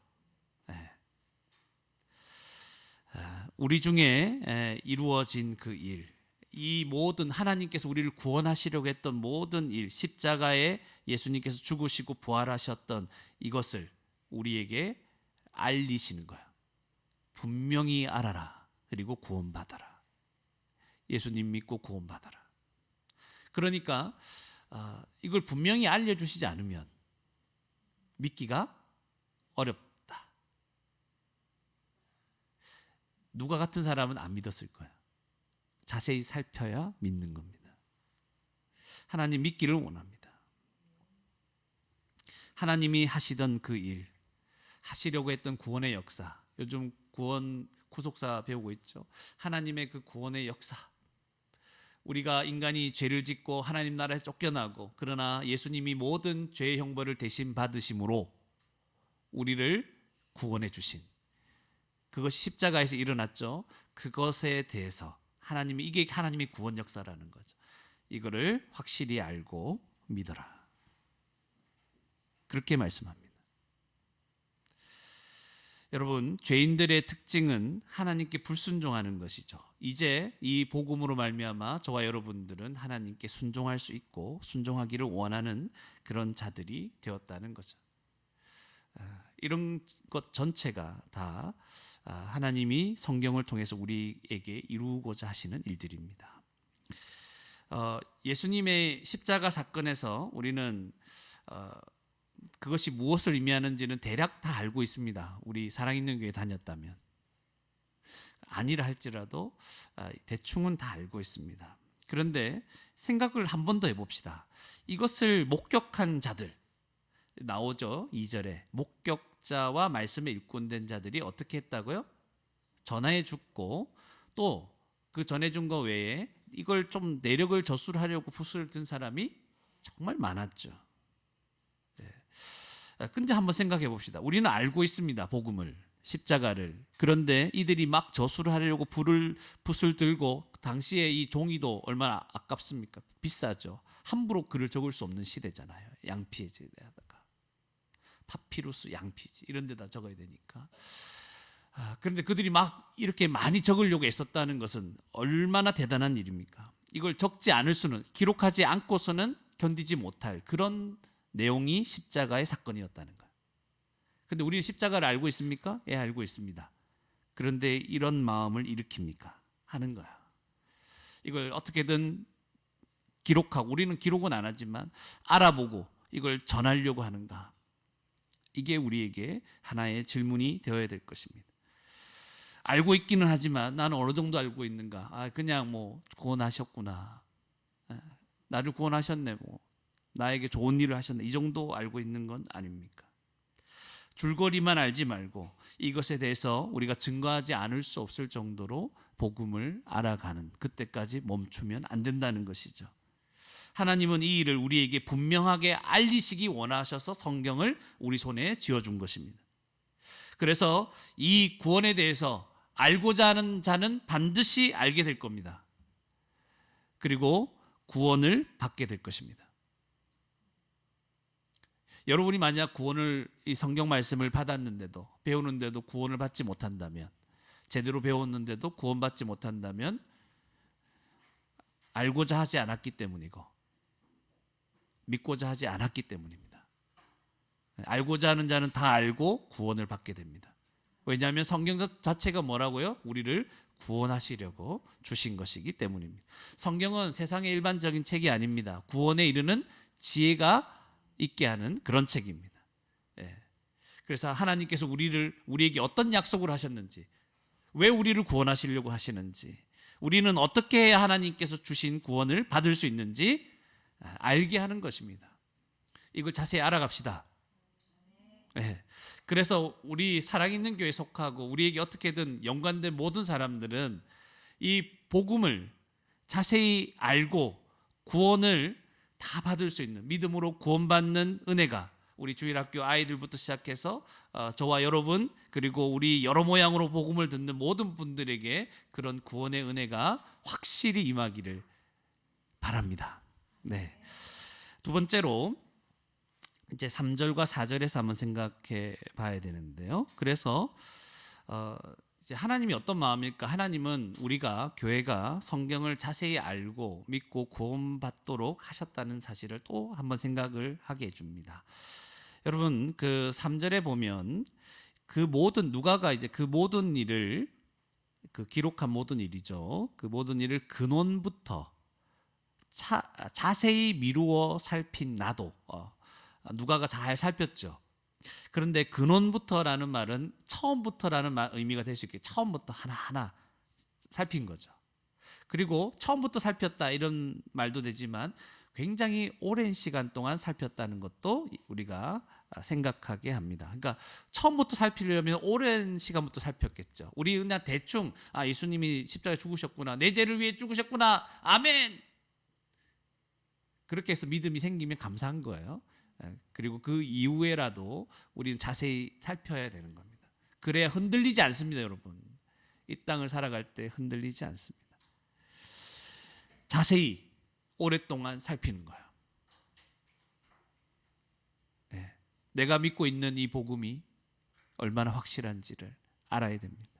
우리 중에 이루어진 그 일, 이 모든 하나님께서 우리를 구원하시려고 했던 모든 일, 십자가에 예수님께서 죽으시고 부활하셨던 이것을 우리에게 알리시는 거야. 분명히 알아라. 그리고 구원받아라. 예수님 믿고 구원받아라. 그러니까 이걸 분명히 알려주시지 않으면 믿기가 어렵다. 누가 같은 사람은 안 믿었을 거야. 자세히 살펴야 믿는 겁니다. 하나님 믿기를 원합니다. 하나님이 하시던 그 일, 하시려고 했던 구원의 역사, 요즘 구원 구속사 배우고 있죠. 하나님의 그 구원의 역사, 우리가 인간이 죄를 짓고 하나님 나라에서 쫓겨나고, 그러나 예수님이 모든 죄의 형벌을 대신 받으심으로 우리를 구원해 주신, 그것이 십자가에서 일어났죠. 그것에 대해서 하나님이, 이게 하나님의 구원 역사라는 거죠. 이거를 확실히 알고 믿어라, 그렇게 말씀합니다. 여러분, 죄인들의 특징은 하나님께 불순종하는 것이죠. 이제 이 복음으로 말미암아 저와 여러분들은 하나님께 순종할 수 있고 순종하기를 원하는 그런 자들이 되었다는 거죠. 이런 것 전체가 다 하나님이 성경을 통해서 우리에게 이루고자 하시는 일들입니다. 예수님의 십자가 사건에서 우리는 그것이 무엇을 의미하는지는 대략 다 알고 있습니다. 우리 사랑있는 교회 다녔다면. 아니라 할지라도 대충은 다 알고 있습니다. 그런데 생각을 한 번 더 해봅시다. 이것을 목격한 자들, 나오죠. 2절에 목격자와 말씀에 일꾼된 자들이 어떻게 했다고요? 전하해 줬고, 또 그 전해준 거 외에 이걸 좀 내력을 저술하려고 붓을 든 사람이 정말 많았죠. 근데 한번 생각해 봅시다. 우리는 알고 있습니다. 복음을, 십자가를. 그런데 이들이 막 저술을 하려고 붓을 들고, 당시에 이 종이도 얼마나 아깝습니까? 비싸죠. 함부로 글을 적을 수 없는 시대잖아요. 양피지에다가 파피루스, 양피지 이런 데다 적어야 되니까. 그런데 그들이 막 이렇게 많이 적으려고 애썼다는 것은 얼마나 대단한 일입니까? 이걸 적지 않을 수는, 기록하지 않고서는 견디지 못할 그런 내용이 십자가의 사건이었다는 거예요. 그런데 우리는 십자가를 알고 있습니까? 예, 알고 있습니다. 그런데 이런 마음을 일으킵니까? 하는 거야. 이걸 어떻게든 기록하고, 우리는 기록은 안 하지만 알아보고 이걸 전하려고 하는가? 이게 우리에게 하나의 질문이 되어야 될 것입니다. 알고 있기는 하지만 나는 어느 정도 알고 있는가? 그냥 뭐 구원하셨구나, 나를 구원하셨네, 뭐 나에게 좋은 일을 하셨네, 이 정도 알고 있는 건 아닙니까? 줄거리만 알지 말고 이것에 대해서 우리가 증거하지 않을 수 없을 정도로 복음을 알아가는, 그때까지 멈추면 안 된다는 것이죠. 하나님은 이 일을 우리에게 분명하게 알리시기 원하셔서 성경을 우리 손에 쥐어준 것입니다. 그래서 이 구원에 대해서 알고자 하는 자는 반드시 알게 될 겁니다. 그리고 구원을 받게 될 것입니다. 여러분이 만약 구원을, 이 성경 말씀을 받았는데도, 배우는데도 구원을 받지 못한다면, 제대로 배웠는데도 구원받지 못한다면 알고자 하지 않았기 때문이고 믿고자 하지 않았기 때문입니다. 알고자 하는 자는 다 알고 구원을 받게 됩니다. 왜냐하면 성경 자체가 뭐라고요? 우리를 구원하시려고 주신 것이기 때문입니다. 성경은 세상의 일반적인 책이 아닙니다. 구원에 이르는 지혜가 있게 하는 그런 책입니다. 그래서 하나님께서 우리에게 어떤 약속을 하셨는지, 왜 우리를 구원하시려고 하시는지, 우리는 어떻게 해야 하나님께서 주신 구원을 받을 수 있는지 알게 하는 것입니다. 이걸 자세히 알아갑시다. 그래서 우리 사랑있는 교회에 속하고 우리에게 어떻게든 연관된 모든 사람들은 이 복음을 자세히 알고 구원을 다 받을 수 있는, 믿음으로 구원받는 은혜가 우리 주일학교 아이들부터 시작해서 저와 여러분, 그리고 우리 여러 모양으로 복음을 듣는 모든 분들에게 그런 구원의 은혜가 확실히 임하기를 바랍니다. 네. 두 번째로 이제 3절과 4절에서 한번 생각해 봐야 되는데요. 그래서 이제 하나님이 어떤 마음일까? 하나님은 우리가, 교회가 성경을 자세히 알고 믿고 구원받도록 하셨다는 사실을 또 한번 생각을 하게 해줍니다. 여러분, 그 3절에 보면 그 모든, 누가가 이제 그 모든 일을, 그 기록한 모든 일이죠. 그 모든 일을 근원부터 자세히 미루어 살핀 나도. 누가가 잘 살폈죠. 그런데 근원부터라는 말은 처음부터라는 의미가 될 수 있게 처음부터 하나하나 살핀 거죠. 그리고 처음부터 살폈다 이런 말도 되지만 굉장히 오랜 시간 동안 살폈다는 것도 우리가 생각하게 합니다. 그러니까 처음부터 살피려면 오랜 시간부터 살폈겠죠. 우리 그냥 대충 예수님이 십자가에 죽으셨구나, 내 죄를 위해 죽으셨구나, 아멘, 그렇게 해서 믿음이 생기면 감사한 거예요. 그리고 그 이후에라도 우리는 자세히 살펴야 되는 겁니다. 그래야 흔들리지 않습니다, 여러분. 이 땅을 살아갈 때 흔들리지 않습니다. 자세히 오랫동안 살피는 거예요. 내가 믿고 있는 이 복음이 얼마나 확실한지를 알아야 됩니다.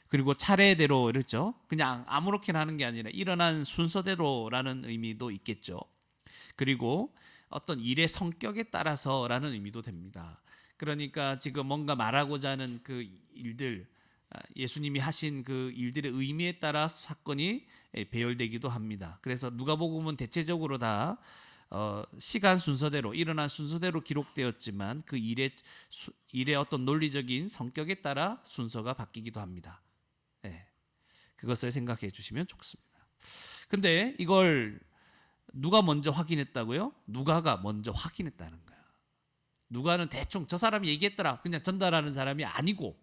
그리고 차례대로 그렇죠. 그냥 아무렇게나 하는 게 아니라 일어난 순서대로라는 의미도 있겠죠. 그리고 어떤 일의 성격에 따라서라는 의미도 됩니다. 그러니까 지금 뭔가 말하고자 하는 그 일들, 예수님이 하신 그 일들의 의미에 따라 사건이 배열되기도 합니다. 그래서 누가복음은 대체적으로 다 시간 순서대로, 일어난 순서대로 기록되었지만 그 일의 어떤 논리적인 성격에 따라 순서가 바뀌기도 합니다. 그것을 생각해 주시면 좋습니다. 근데 이걸 누가 먼저 확인했다고요? 누가가 먼저 확인했다는 거예요. 누가는 대충 저 사람이 얘기했더라 그냥 전달하는 사람이 아니고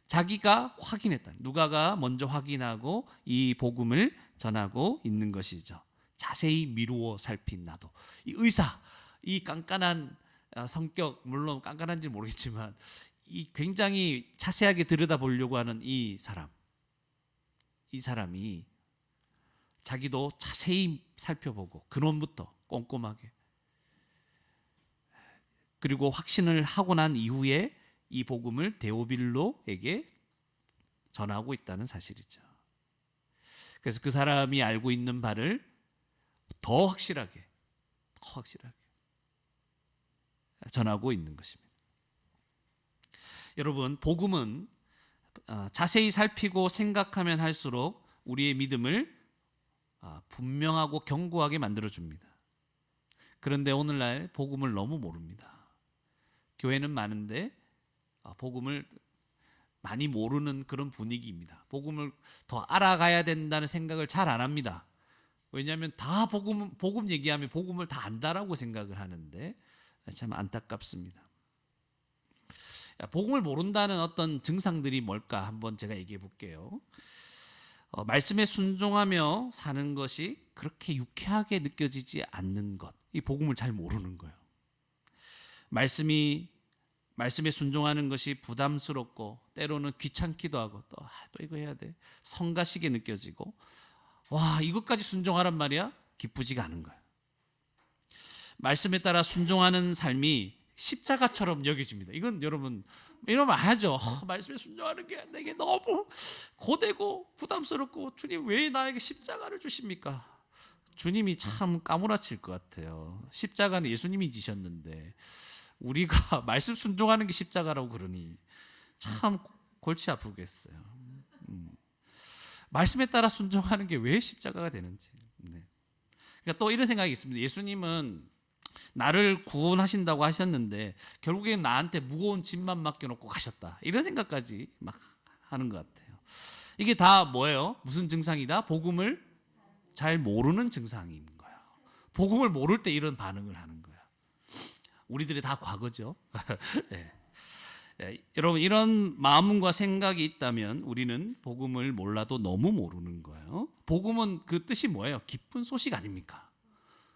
자기가 확인했다. 누가가 먼저 확인하고 이 복음을 전하고 있는 것이죠. 자세히 미루어 살핀 나도. 이 의사, 이 깐깐한 성격, 물론 깐깐한지 모르겠지만 이 굉장히 자세하게 들여다보려고 하는 이 사람이 자기도 자세히 살펴보고 근원부터 꼼꼼하게, 그리고 확신을 하고 난 이후에 이 복음을 데오빌로에게 전하고 있다는 사실이죠. 그래서 그 사람이 알고 있는 바를 더 확실하게 전하고 있는 것입니다. 여러분, 복음은 자세히 살피고 생각하면 할수록 우리의 믿음을 분명하고 견고하게 만들어줍니다. 그런데 오늘날 복음을 너무 모릅니다. 교회는 많은데 복음을 많이 모르는 그런 분위기입니다. 복음을 더 알아가야 된다는 생각을 잘 안 합니다. 왜냐하면 다 복음 얘기하면 복음을 다 안다라고 생각을 하는데 참 안타깝습니다. 복음을 모른다는 어떤 증상들이 뭘까 한번 제가 얘기해 볼게요. 말씀에 순종하며 사는 것이 그렇게 유쾌하게 느껴지지 않는 것, 이 복음을 잘 모르는 거예요. 말씀에 순종하는 것이 부담스럽고 때로는 귀찮기도 하고 또 이거 해야 돼, 성가시게 느껴지고, 와, 이것까지 순종하란 말이야? 기쁘지가 않은 거예요. 말씀에 따라 순종하는 삶이 십자가처럼 여겨집니다. 이건 여러분 이러면 알죠. 말씀에 순종하는 게 내게 너무 고되고 부담스럽고, 주님 왜 나에게 십자가를 주십니까? 주님이 참 까무라칠 것 같아요. 십자가는 예수님이 지셨는데 우리가 말씀 순종하는 게 십자가라고 그러니 참 골치 아프겠어요. 말씀에 따라 순종하는 게 왜 십자가가 되는지. 그러니까 또 이런 생각이 있습니다. 예수님은 나를 구원하신다고 하셨는데 결국엔 나한테 무거운 짐만 맡겨놓고 가셨다, 이런 생각까지 막 하는 것 같아요. 이게 다 뭐예요? 무슨 증상이다? 복음을 잘 모르는 증상인 거예요. 복음을 모를 때 이런 반응을 하는 거예요. 우리들이 다 과거죠. 여러분, 이런 마음과 생각이 있다면 우리는 복음을 몰라도 너무 모르는 거예요. 복음은 그 뜻이 뭐예요? 기쁜 소식 아닙니까?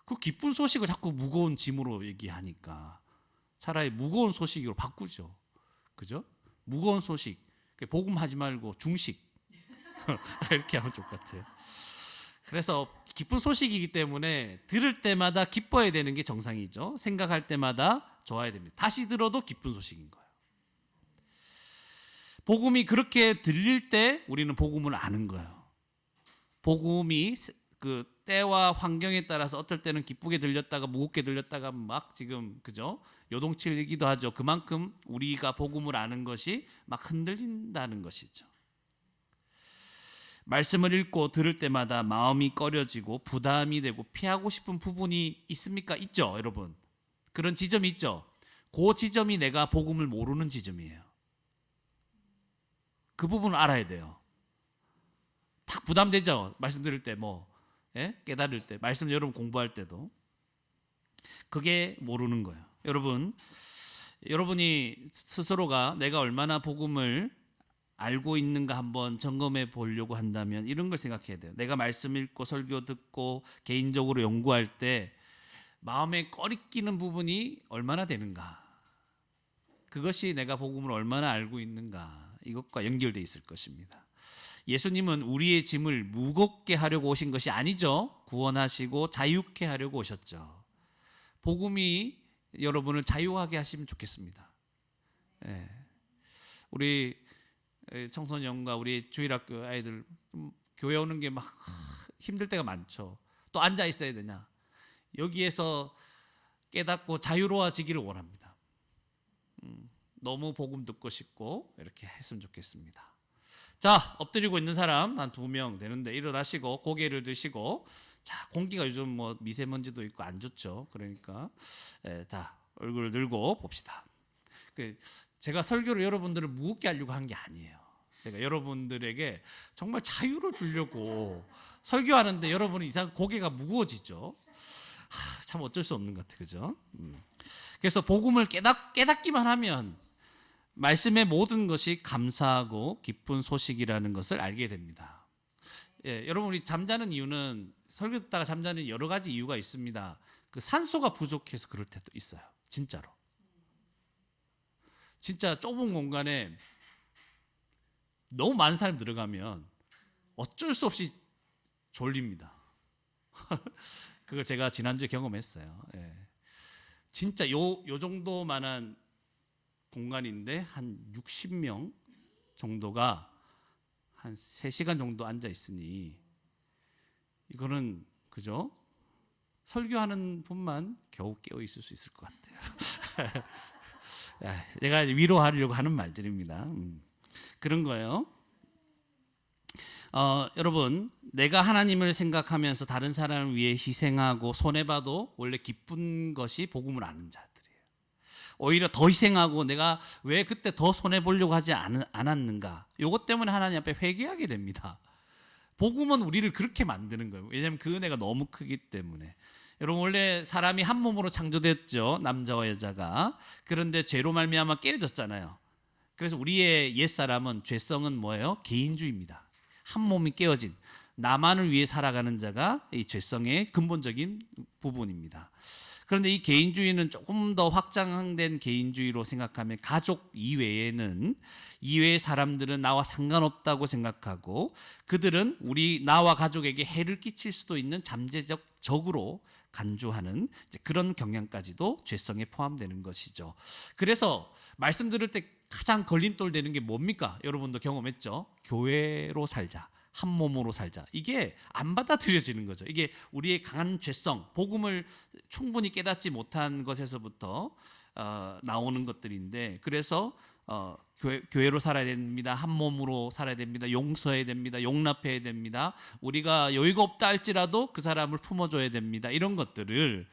그 기쁜 소식을 자꾸 무거운 짐으로 얘기하니까 차라리 무거운 소식으로 바꾸죠. 그죠? 무거운 소식. 복음 하지 말고 중식. 이렇게 하면 좋을 것 같아요. 그래서 기쁜 소식이기 때문에 들을 때마다 기뻐야 되는 게 정상이죠. 생각할 때마다 좋아야 됩니다. 다시 들어도 기쁜 소식인 거예요. 복음이 그렇게 들릴 때 우리는 복음을 아는 거예요. 복음이 그 때와 환경에 따라서 어떨 때는 기쁘게 들렸다가 무겁게 들렸다가 막 지금 그죠? 요동치기도 하죠. 그만큼 우리가 복음을 아는 것이 막 흔들린다는 것이죠. 말씀을 읽고 들을 때마다 마음이 꺼려지고 부담이 되고 피하고 싶은 부분이 있습니까? 있죠, 여러분. 그런 지점이 있죠. 그 지점이 내가 복음을 모르는 지점이에요. 그 부분을 알아야 돼요. 딱 부담되죠. 말씀 들을 때 깨달을 때, 말씀 여러분 공부할 때도. 그게 모르는 거예요. 여러분이 스스로가 내가 얼마나 복음을 알고 있는가 한번 점검해 보려고 한다면 이런 걸 생각해야 돼요. 내가 말씀 읽고 설교 듣고 개인적으로 연구할 때 마음에 꺼리끼는 부분이 얼마나 되는가. 그것이 내가 복음을 얼마나 알고 있는가. 이것과 연결되어 있을 것입니다. 예수님은 우리의 짐을 무겁게 하려고 오신 것이 아니죠. 구원하시고 자유케 하려고 오셨죠. 복음이 여러분을 자유하게 하시면 좋겠습니다. 우리 청소년과 우리 주일학교 아이들 교회 오는 게 막 힘들 때가 많죠. 또 앉아 있어야 되냐. 여기에서 깨닫고 자유로워지기를 원합니다. 너무 복음 듣고 싶고 이렇게 했으면 좋겠습니다. 자, 엎드리고 있는 사람 한 2명 되는데 일어나시고 고개를 드시고, 자, 공기가 요즘 미세먼지도 있고 안 좋죠. 그러니까 자, 얼굴을 들고 봅시다. 제가 설교를 여러분들을 무겁게 하려고 한 게 아니에요. 제가 여러분들에게 정말 자유를 주려고 설교하는데 여러분이 이상 고개가 무거워지죠. 참 어쩔 수 없는 것 같아요, 그죠? 그래서 복음을 깨닫기만 하면 말씀의 모든 것이 감사하고 기쁜 소식이라는 것을 알게 됩니다. 여러분, 우리 잠자는 이유는, 설교 듣다가 잠자는 여러 가지 이유가 있습니다. 그 산소가 부족해서 그럴 때도 있어요. 진짜로. 진짜 좁은 공간에 너무 많은 사람이 들어가면 어쩔 수 없이 졸립니다. 그걸 제가 지난주에 경험했어요. 진짜 요 정도만한 공간인데 한 60명 정도가 한 3시간 정도 앉아 있으니 이거는 그죠? 설교하는 분만 겨우 깨어 있을 수 있을 것 같아요. 내가 위로하려고 하는 말들입니다. 그런 거예요. 여러분, 내가 하나님을 생각하면서 다른 사람을 위해 희생하고 손해봐도 원래 기쁜 것이 복음을 아는 자들이에요. 오히려 더 희생하고 내가 왜 그때 더 손해보려고 하지 않았는가, 이것 때문에 하나님 앞에 회개하게 됩니다. 복음은 우리를 그렇게 만드는 거예요. 왜냐하면 그 은혜가 너무 크기 때문에. 여러분, 원래 사람이 한 몸으로 창조됐죠. 남자와 여자가. 그런데 죄로 말미암아 깨어졌잖아요. 그래서 우리의 옛사람은, 죄성은 뭐예요? 개인주의입니다. 한 몸이 깨어진, 나만을 위해 살아가는 자가 이 죄성의 근본적인 부분입니다. 그런데 이 개인주의는 조금 더 확장된 개인주의로 생각하면, 가족 이외에는, 이외의 사람들은 나와 상관없다고 생각하고, 그들은 나와 가족에게 해를 끼칠 수도 있는 잠재적 적으로 간주하는 그런 경향까지도 죄성에 포함되는 것이죠. 그래서 말씀 들을 때 가장 걸림돌 되는 게 뭡니까? 여러분도 경험했죠? 교회로 살자, 한 몸으로 살자. 이게 안 받아들여지는 거죠. 이게 우리의 강한 죄성, 복음을 충분히 깨닫지 못한 것에서부터 나오는 것들인데, 그래서 교회로 살아야 됩니다. 한 몸으로 살아야 됩니다. 용서해야 됩니다. 용납해야 됩니다. 우리가 여유가 없다 할지라도 그 사람을 품어줘야 됩니다. 이런 것들을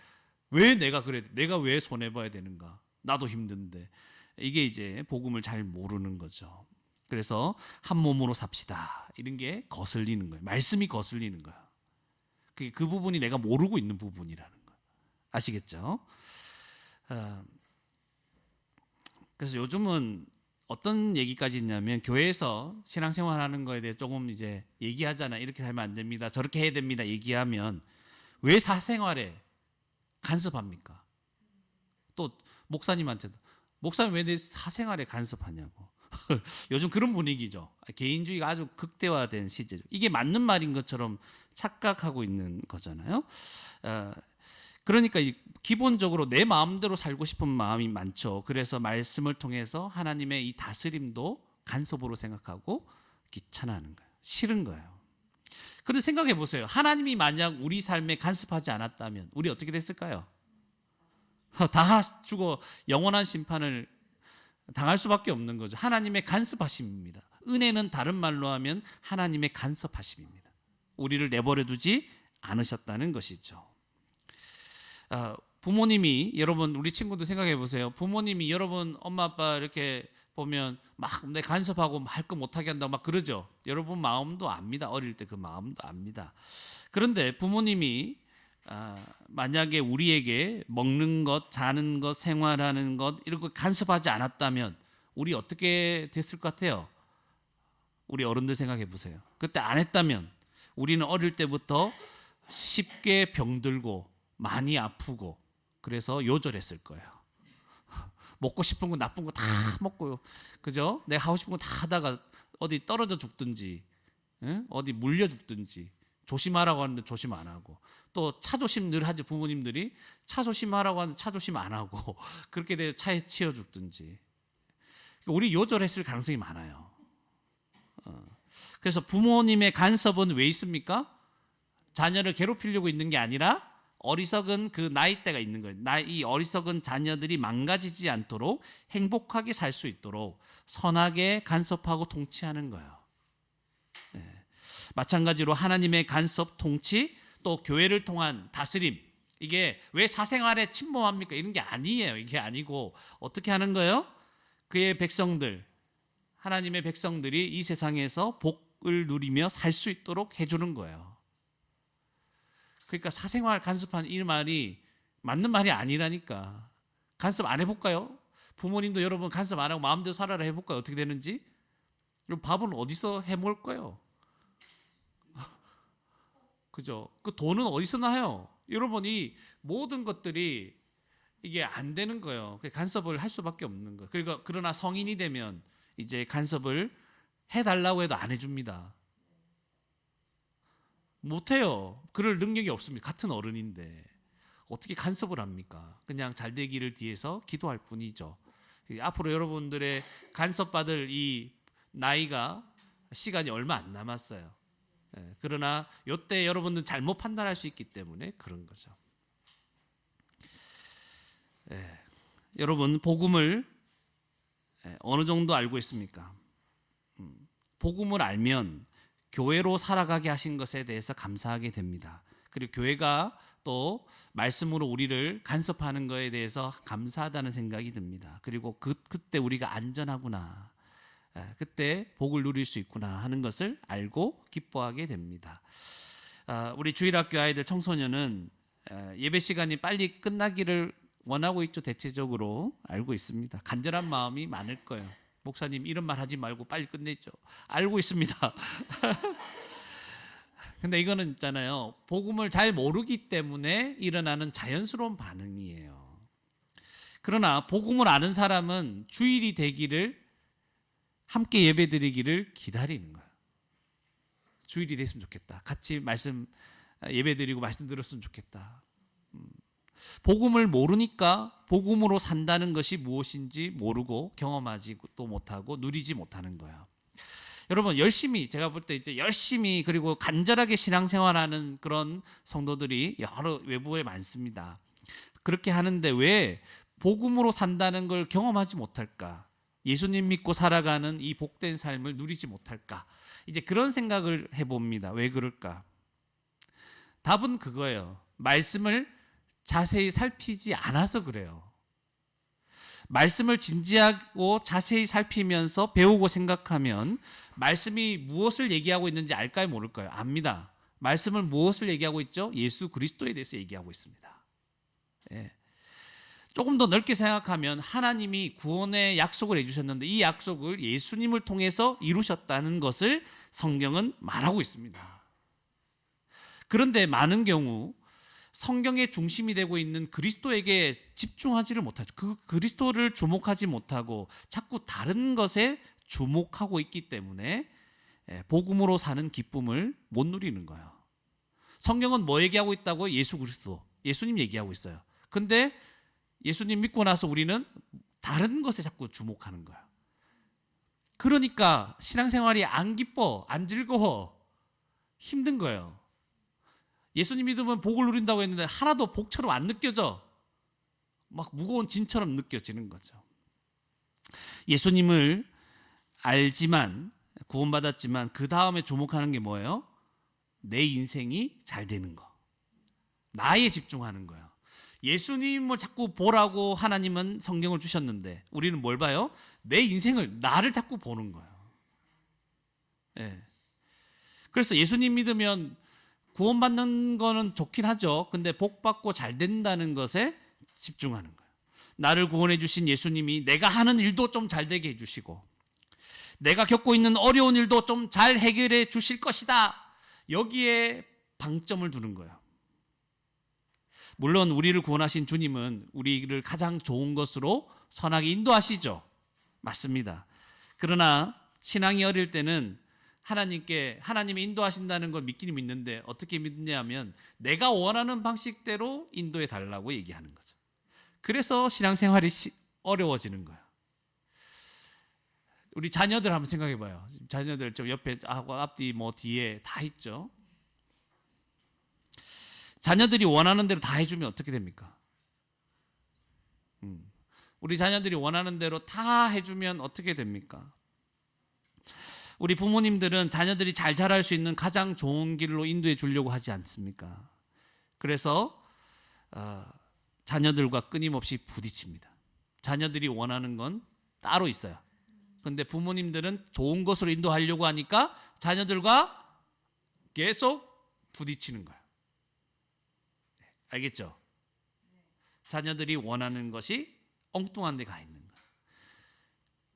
왜 내가 그래? 내가 왜 손해봐야 되는가? 나도 힘든데. 이게 이제 복음을 잘 모르는 거죠. 그래서 한 몸으로 삽시다, 이런 게 거슬리는 거예요. 말씀이 거슬리는 거예요. 그 부분이 내가 모르고 있는 부분이라는 거예요. 아시겠죠? 그래서 요즘은 어떤 얘기까지 있냐면, 교회에서 신앙생활하는 거에 대해 조금 이제 얘기하잖아요. 이렇게 살면 안 됩니다, 저렇게 해야 됩니다 얘기하면, 왜 사생활에 간섭합니까? 또 목사님한테도, 목사님 왜 내 사생활에 간섭하냐고. 요즘 그런 분위기죠. 개인주의가 아주 극대화된 시대죠. 이게 맞는 말인 것처럼 착각하고 있는 거잖아요. 그러니까 기본적으로 내 마음대로 살고 싶은 마음이 많죠. 그래서 말씀을 통해서 하나님의 이 다스림도 간섭으로 생각하고 귀찮아하는 거예요. 싫은 거예요. 그런데 생각해 보세요. 하나님이 만약 우리 삶에 간섭하지 않았다면 우리 어떻게 됐을까요? 다 죽어 영원한 심판을 당할 수밖에 없는 거죠. 하나님의 간섭하심입니다. 은혜는 다른 말로 하면 하나님의 간섭하심입니다. 우리를 내버려 두지 않으셨다는 것이죠. 부모님이, 여러분 우리 친구들 생각해 보세요. 부모님이 여러분 엄마 아빠 이렇게 보면 막 내 간섭하고 할 거 못하게 한다고 막 그러죠. 여러분 마음도 압니다. 어릴 때 그 마음도 압니다. 그런데 부모님이 만약에 우리에게 먹는 것, 자는 것, 생활하는 것 이런 거 간섭하지 않았다면 우리 어떻게 됐을 것 같아요? 우리 어른들 생각해 보세요. 그때 안 했다면 우리는 어릴 때부터 쉽게 병들고 많이 아프고 그래서 요절했을 거예요. 먹고 싶은 거 나쁜 거 다 먹고요. 그죠? 내가 하고 싶은 거 다 하다가 어디 떨어져 죽든지 어디 물려 죽든지 조심하라고 하는데 조심 안 하고 또 차 조심 늘 하죠. 부모님들이 차 조심하라고 하는데 차 조심 안 하고 그렇게 돼서 차에 치여 죽든지 우리 요절했을 가능성이 많아요. 그래서 부모님의 간섭은 왜 있습니까? 자녀를 괴롭히려고 있는 게 아니라 어리석은 그 나이대가 있는 거예요. 이 어리석은 자녀들이 망가지지 않도록 행복하게 살 수 있도록 선하게 간섭하고 통치하는 거예요. 마찬가지로 하나님의 간섭, 통치, 또 교회를 통한 다스림. 이게 왜 사생활에 침범합니까? 이런 게 아니에요. 이게 아니고 어떻게 하는 거예요? 그의 백성들, 하나님의 백성들이 이 세상에서 복을 누리며 살 수 있도록 해주는 거예요. 그러니까 사생활 간섭한 이 말이 맞는 말이 아니라니까. 간섭 안 해볼까요? 부모님도 여러분 간섭 안 하고 마음대로 살아라 해볼까요? 어떻게 되는지? 그럼 밥은 어디서 해먹을 거예요? 그죠? 그 돈은 어디서 나요? 여러분 이 모든 것들이 이게 안 되는 거예요. 간섭을 할 수밖에 없는 거예요. 그러나 성인이 되면 이제 간섭을 해달라고 해도 안 해줍니다. 못해요. 그럴 능력이 없습니다. 같은 어른인데 어떻게 간섭을 합니까? 그냥 잘 되기를 뒤해서 기도할 뿐이죠. 앞으로 여러분들의 간섭받을 이 나이가 시간이 얼마 안 남았어요. 그러나 이때 여러분들 잘못 판단할 수 있기 때문에 그런 거죠. 여러분 복음을 어느 정도 알고 있습니까? 복음을 알면 교회로 살아가게 하신 것에 대해서 감사하게 됩니다. 그리고 교회가 또 말씀으로 우리를 간섭하는 것에 대해서 감사하다는 생각이 듭니다. 그리고 그때 우리가 안전하구나, 그때 복을 누릴 수 있구나 하는 것을 알고 기뻐하게 됩니다. 우리 주일학교 아이들 청소년은 예배 시간이 빨리 끝나기를 원하고 있죠. 대체적으로 알고 있습니다. 간절한 마음이 많을 거예요. 목사님 이런 말 하지 말고 빨리 끝내죠. 알고 있습니다. 근데 이거는 있잖아요. 복음을 잘 모르기 때문에 일어나는 자연스러운 반응이에요. 그러나 복음을 아는 사람은 주일이 되기를, 함께 예배드리기를 기다리는 거예요. 주일이 됐으면 좋겠다. 같이 말씀 예배드리고 말씀 들었으면 좋겠다. 복음을 모르니까 복음으로 산다는 것이 무엇인지 모르고 경험하지 또 못하고 누리지 못하는 거예요. 여러분 열심히, 제가 볼 때 이제 열심히 그리고 간절하게 신앙생활하는 그런 성도들이 여러 외부에 많습니다. 그렇게 하는데 왜 복음으로 산다는 걸 경험하지 못할까? 예수님 믿고 살아가는 이 복된 삶을 누리지 못할까? 이제 그런 생각을 해봅니다. 왜 그럴까? 답은 그거예요. 말씀을 자세히 살피지 않아서 그래요. 말씀을 진지하고 자세히 살피면서 배우고 생각하면 말씀이 무엇을 얘기하고 있는지 알까요? 모를까요? 압니다. 말씀을 무엇을 얘기하고 있죠? 예수 그리스도에 대해서 얘기하고 있습니다. 조금 더 넓게 생각하면 하나님이 구원의 약속을 해주셨는데 이 약속을 예수님을 통해서 이루셨다는 것을 성경은 말하고 있습니다. 그런데 많은 경우 성경의 중심이 되고 있는 그리스도에게 집중하지를 못하죠. 그 그리스도를 주목하지 못하고 자꾸 다른 것에 주목하고 있기 때문에 복음으로 사는 기쁨을 못 누리는 거예요. 성경은 뭐 얘기하고 있다고? 예수 그리스도, 예수님 얘기하고 있어요. 근데 예수님 믿고 나서 우리는 다른 것에 자꾸 주목하는 거예요. 그러니까 신앙생활이 안 기뻐, 안 즐거워, 힘든 거예요. 예수님 믿으면 복을 누린다고 했는데 하나도 복처럼 안 느껴져. 막 무거운 짐처럼 느껴지는 거죠. 예수님을 알지만 구원받았지만 그 다음에 주목하는 게 뭐예요? 내 인생이 잘 되는 거. 나에 집중하는 거예요. 예수님을 자꾸 보라고 하나님은 성경을 주셨는데 우리는 뭘 봐요? 내 인생을, 나를 자꾸 보는 거예요. 예. 그래서 예수님 믿으면 구원받는 거는 좋긴 하죠. 근데 복받고 잘 된다는 것에 집중하는 거예요. 나를 구원해 주신 예수님이 내가 하는 일도 좀 잘 되게 해주시고 내가 겪고 있는 어려운 일도 좀 잘 해결해 주실 것이다. 여기에 방점을 두는 거예요. 물론 우리를 구원하신 주님은 우리를 가장 좋은 것으로 선하게 인도하시죠. 맞습니다. 그러나 신앙이 어릴 때는 하나님이 인도하신다는 걸 믿기는 믿는데 어떻게 믿느냐면 내가 원하는 방식대로 인도해 달라고 얘기하는 거죠. 그래서 신앙생활이 어려워지는 거예요. 우리 자녀들 한번 생각해 봐요. 자녀들 좀 옆에 앞뒤 뭐 뒤에 다 있죠. 자녀들이 원하는 대로 다 해주면 어떻게 됩니까? 우리 자녀들이 원하는 대로 다 해주면 어떻게 됩니까? 우리 부모님들은 자녀들이 잘 자랄 수 있는 가장 좋은 길로 인도해 주려고 하지 않습니까? 그래서 자녀들과 끊임없이 부딪힙니다. 자녀들이 원하는 건 따로 있어요. 그런데 부모님들은 좋은 것으로 인도하려고 하니까 자녀들과 계속 부딪히는 거예요. 알겠죠? 자녀들이 원하는 것이 엉뚱한 데 가 있는 거예요.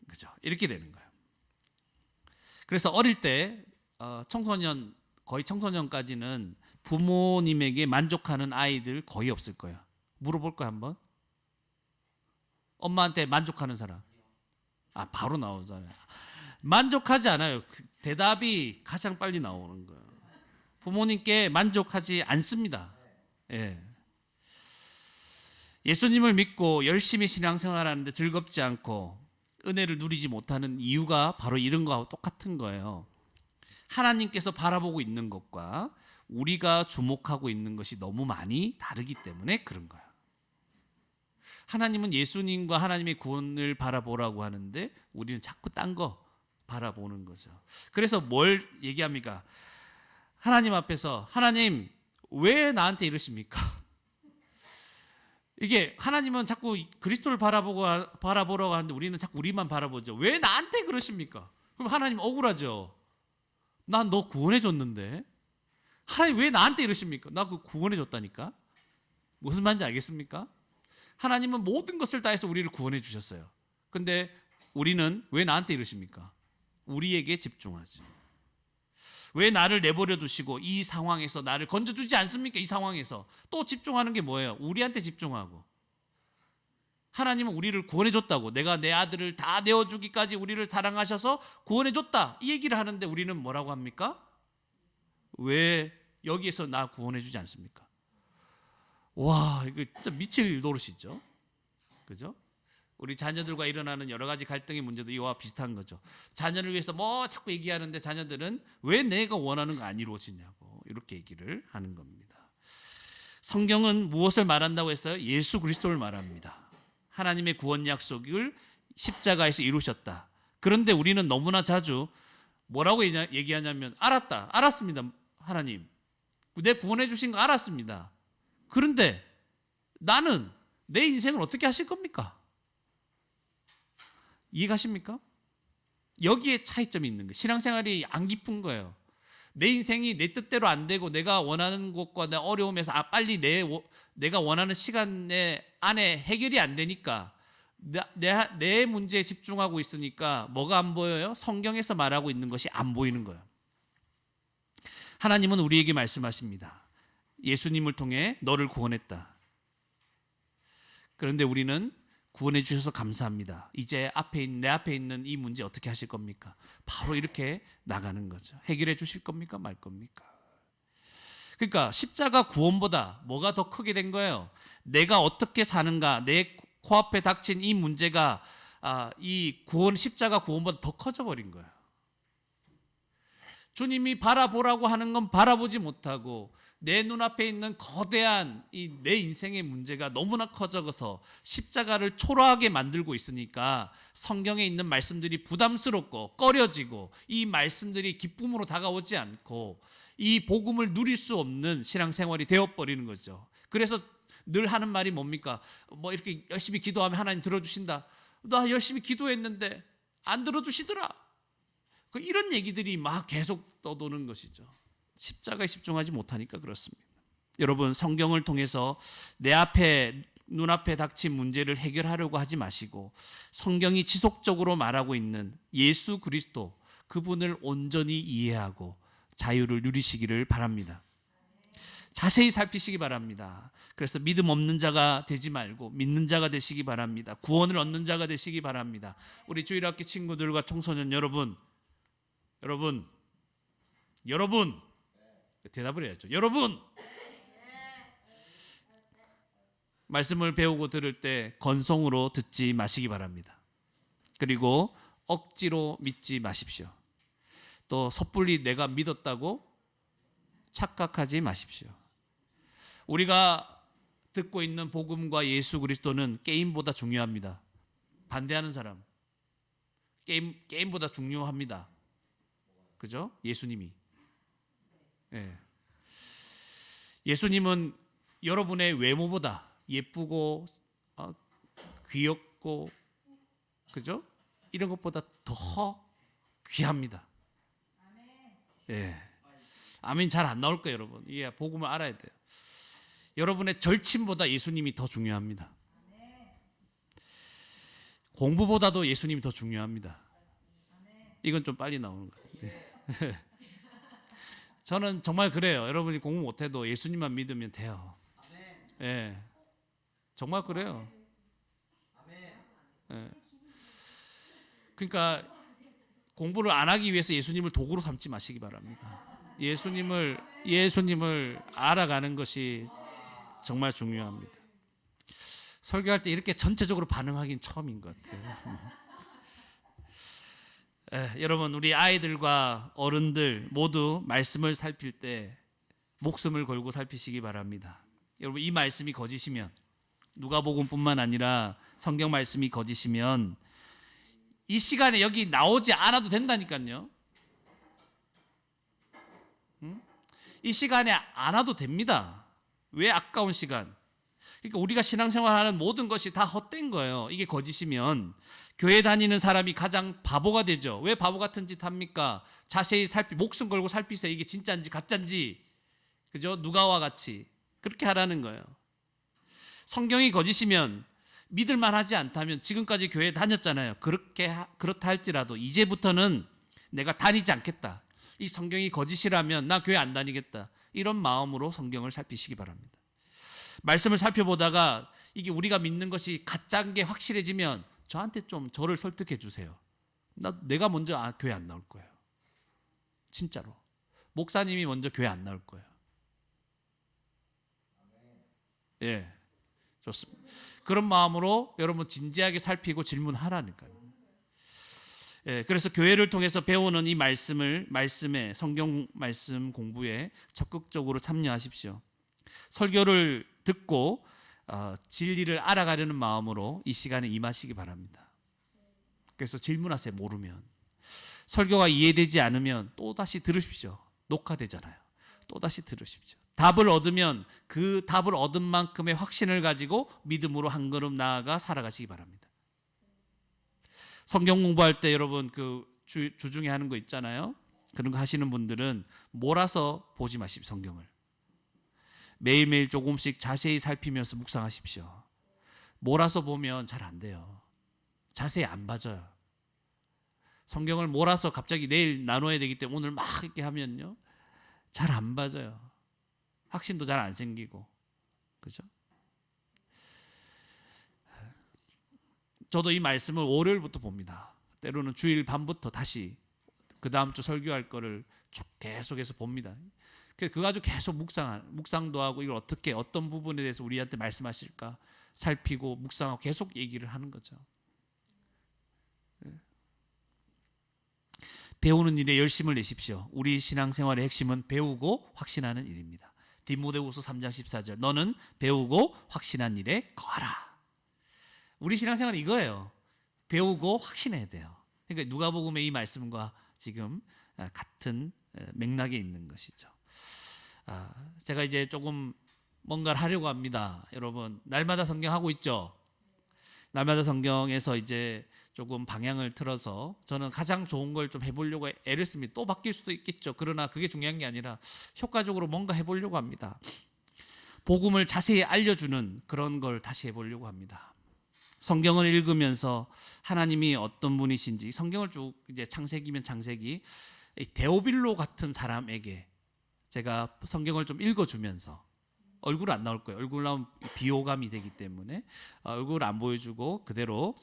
그죠? 이렇게 되는 거예요. 그래서 어릴 때 거의 청소년까지는 부모님에게 만족하는 아이들 거의 없을 거예요. 물어볼까요 한번? 엄마한테 만족하는 사람? 바로 나오잖아요. 만족하지 않아요. 대답이 가장 빨리 나오는 거예요. 부모님께 만족하지 않습니다. 예. 예수님을 믿고 열심히 신앙생활하는데 즐겁지 않고 은혜를 누리지 못하는 이유가 바로 이런 거하고 똑같은 거예요. 하나님께서 바라보고 있는 것과 우리가 주목하고 있는 것이 너무 많이 다르기 때문에 그런 거예요. 하나님은 예수님과 하나님의 구원을 바라보라고 하는데 우리는 자꾸 딴 거 바라보는 거죠. 그래서 뭘 얘기합니까? 하나님 앞에서 하나님 왜 나한테 이러십니까? 이게 하나님은 자꾸 그리스도를 바라보라고 하는데 우리는 자꾸 우리만 바라보죠. 왜 나한테 그러십니까? 그럼 하나님 억울하죠. 난 너 구원해 줬는데 하나님 왜 나한테 이러십니까? 나 그 구원해 줬다니까. 무슨 말인지 알겠습니까? 하나님은 모든 것을 다해서 우리를 구원해 주셨어요. 근데 우리는 왜 나한테 이러십니까? 우리에게 집중하죠. 왜 나를 내버려 두시고 이 상황에서 나를 건져주지 않습니까? 이 상황에서 또 집중하는 게 뭐예요? 우리한테 집중하고. 하나님은 우리를 구원해줬다고, 내가 내 아들을 다 내어주기까지 우리를 사랑하셔서 구원해줬다, 이 얘기를 하는데 우리는 뭐라고 합니까? 왜 여기에서 나 구원해주지 않습니까? 와, 이거 진짜 미칠 노릇이죠. 그죠? 우리 자녀들과 일어나는 여러 가지 갈등의 문제도 이와 비슷한 거죠. 자녀를 위해서 뭐 자꾸 얘기하는데 자녀들은 왜 내가 원하는 거 안 이루어지냐고 이렇게 얘기를 하는 겁니다. 성경은 무엇을 말한다고 했어요? 예수 그리스도를 말합니다. 하나님의 구원 약속을 십자가에서 이루셨다. 그런데 우리는 너무나 자주 뭐라고 얘기하냐면 알았습니다. 하나님 내 구원해 주신 거 알았습니다. 그런데 나는 내 인생을 어떻게 하실 겁니까? 이해가십니까? 여기에 차이점이 있는 거예요. 신앙생활이 안 깊은 거예요. 내 인생이 내 뜻대로 안 되고 내가 원하는 것과 내 어려움에서 빨리 내가 원하는 시간 안에 해결이 안 되니까 내 문제에 집중하고 있으니까 뭐가 안 보여요? 성경에서 말하고 있는 것이 안 보이는 거예요. 하나님은 우리에게 말씀하십니다. 예수님을 통해 너를 구원했다. 그런데 우리는 구원해 주셔서 감사합니다. 이제 내 앞에 있는 이 문제 어떻게 하실 겁니까? 바로 이렇게 나가는 거죠. 해결해 주실 겁니까? 말 겁니까? 그러니까 십자가 구원보다 뭐가 더 크게 된 거예요? 내가 어떻게 사는가, 내 코앞에 닥친 이 문제가 이 십자가 구원보다 더 커져 버린 거예요. 주님이 바라보라고 하는 건 바라보지 못하고 내 눈앞에 있는 거대한 이 내 인생의 문제가 너무나 커져서 십자가를 초라하게 만들고 있으니까 성경에 있는 말씀들이 부담스럽고 꺼려지고 이 말씀들이 기쁨으로 다가오지 않고 이 복음을 누릴 수 없는 신앙생활이 되어버리는 거죠. 그래서 늘 하는 말이 뭡니까? 뭐 이렇게 열심히 기도하면 하나님 들어주신다. 나 열심히 기도했는데 안 들어주시더라. 이런 얘기들이 막 계속 떠도는 것이죠. 십자가에 집중하지 못하니까 그렇습니다. 여러분, 성경을 통해서 내 앞에 눈앞에 닥친 문제를 해결하려고 하지 마시고 성경이 지속적으로 말하고 있는 예수 그리스도, 그분을 온전히 이해하고 자유를 누리시기를 바랍니다. 자세히 살피시기 바랍니다. 그래서 믿음 없는 자가 되지 말고 믿는 자가 되시기 바랍니다. 구원을 얻는 자가 되시기 바랍니다. 우리 주일학교 친구들과 청소년 여러분 대답을 해야죠. 여러분, 말씀을 배우고 들을 때 건성으로 듣지 마시기 바랍니다. 그리고 억지로 믿지 마십시오. 또 섣불리 내가 믿었다고 착각하지 마십시오. 우리가 듣고 있는 복음과 예수 그리스도는 게임보다 중요합니다. 반대하는 사람, 게임보다 중요합니다. 그죠? 예수님이. 예. 예수님은 여러분의 외모보다 예쁘고 귀엽고, 그죠? 이런 것보다 더 귀합니다. 예. 아멘. 잘 안 나올 거예요, 여러분. 이게 복음을 알아야 돼요. 여러분의 절친보다 예수님이 더 중요합니다. 공부보다도 예수님이 더 중요합니다. 이건 좀 빨리 나오는 것 같은데. 저는 정말 그래요. 여러분이 공부 못해도 예수님만 믿으면 돼요. 예, 정말 그래요. 예. 그러니까 공부를 안 하기 위해서 예수님을 도구로 삼지 마시기 바랍니다. 예수님을 알아가는 것이 정말 중요합니다. 설교할 때 이렇게 전체적으로 반응하긴 처음인 것 같아요. 여러분, 우리 아이들과 어른들 모두 말씀을 살필 때 목숨을 걸고 살피시기 바랍니다. 여러분, 이 말씀이 거짓이면, 누가복음뿐만 아니라 성경 말씀이 거짓이면 이 시간에 여기 나오지 않아도 된다니까요. 이 시간에 안 와도 됩니다. 왜 아까운 시간? 그러니까 우리가 신앙생활하는 모든 것이 다 헛된 거예요. 이게 거짓이면 교회 다니는 사람이 가장 바보가 되죠. 왜 바보 같은 짓 합니까? 자세히 목숨 걸고 살피세요. 이게 진짜인지 가짜인지, 그죠? 누가와 같이 그렇게 하라는 거예요. 성경이 거짓이면, 믿을만 하지 않다면 지금까지 교회 다녔잖아요. 그렇다 할지라도 이제부터는 내가 다니지 않겠다. 이 성경이 거짓이라면 나 교회 안 다니겠다. 이런 마음으로 성경을 살피시기 바랍니다. 말씀을 살펴보다가 이게 우리가 믿는 것이 가짜인 게 확실해지면 저한테 좀 저를 설득해 주세요. 내가 먼저 교회 안 나올 거예요. 진짜로. 목사님이 먼저 교회 안 나올 거예요. 예, 좋습니다. 그런 마음으로 여러분 진지하게 살피고 질문하라니까요. 예, 그래서 교회를 통해서 배우는 이 말씀에 성경 말씀 공부에 적극적으로 참여하십시오. 설교를 듣고 진리를 알아가려는 마음으로 이 시간에 임하시기 바랍니다. 그래서 질문하세요. 모르면. 설교가 이해되지 않으면 또다시 들으십시오. 녹화되잖아요. 또다시 들으십시오. 답을 얻으면 그 답을 얻은 만큼의 확신을 가지고 믿음으로 한 걸음 나아가 살아가시기 바랍니다. 성경 공부할 때 여러분 주중에 하는 거 있잖아요. 그런 거 하시는 분들은 몰아서 보지 마십시오. 성경을 매일매일 조금씩 자세히 살피면서 묵상하십시오. 몰아서 보면 잘 안 돼요. 자세히 안 봐져요. 성경을 몰아서 갑자기 내일 나눠야 되기 때문에 오늘 막 이렇게 하면요, 잘 안 봐져요. 확신도 잘 안 생기고, 그죠? 저도 이 말씀을 월요일부터 봅니다. 때로는 주일 밤부터 다시 그 다음 주 설교할 거를 계속해서 봅니다. 그거 가지고 계속 묵상도 하고, 이걸 어떤 부분에 대해서 우리한테 말씀하실까 살피고 묵상하고 계속 얘기를 하는 거죠. 배우는 일에 열심을 내십시오. 우리 신앙생활의 핵심은 배우고 확신하는 일입니다. 디모데후서 3장 14절 너는 배우고 확신한 일에 거하라. 우리 신앙생활은 이거예요. 배우고 확신해야 돼요. 그러니까 누가복음의 이 말씀과 지금 같은 맥락에 있는 것이죠. 제가 이제 조금 뭔가를 하려고 합니다. 여러분 날마다 성경 하고 있죠. 날마다 성경에서 이제 조금 방향을 틀어서 저는 가장 좋은 걸 좀 해보려고 애를 씁니다. 또 바뀔 수도 있겠죠. 그러나 그게 중요한 게 아니라 효과적으로 뭔가 해보려고 합니다. 복음을 자세히 알려주는 그런 걸 다시 해보려고 합니다. 성경을 읽으면서 하나님이 어떤 분이신지 성경을 쭉 이제 창세기면 창세기 데오빌로 같은 사람에게 제가 성경을 좀 읽어주면서 얼굴 안 나올 거예요. 얼굴 나오면 비호감이 되기 때문에 얼굴 안 보여주고 그대로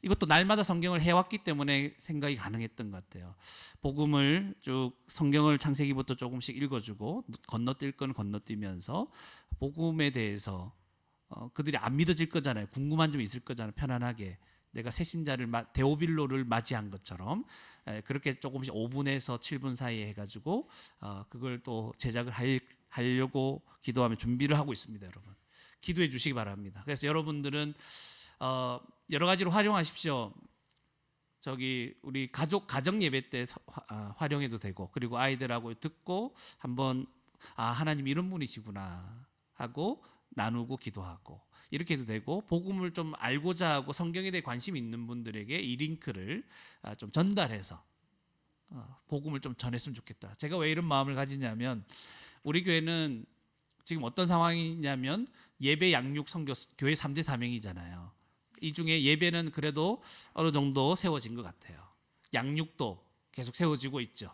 이것도 날마다 성경을 해왔기 때문에 생각이 가능했던 것 같아요. 복음을 쭉 성경을 창세기부터 조금씩 읽어주고 건너뛸 건 건너뛰면서 복음에 대해서 그들이 안 믿어질 거잖아요. 궁금한 점이 있을 거잖아요. 편안하게 내가 새신자를 데오빌로를 맞이한 것처럼 그렇게 조금씩 5분에서 7분 사이에 해가지고 그걸 또 제작을 하려고 기도하며 준비를 하고 있습니다. 여러분 기도해 주시기 바랍니다. 그래서 여러분들은 여러 가지로 활용하십시오. 저기 우리 가정 예배 때 활용해도 되고 그리고 아이들하고 듣고 한번 하나님 이런 분이시구나 하고 나누고 기도하고 이렇게 해도 되고 복음을 좀 알고자 하고 성경에 대해 관심이 있는 분들에게 이 링크를 좀 전달해서 복음을 좀 전했으면 좋겠다. 제가 왜 이런 마음을 가지냐면 우리 교회는 지금 어떤 상황이냐면 예배 양육 선교 교회 3대 사명이잖아요. 이 중에 예배는 그래도 어느 정도 세워진 것 같아요. 양육도 계속 세워지고 있죠.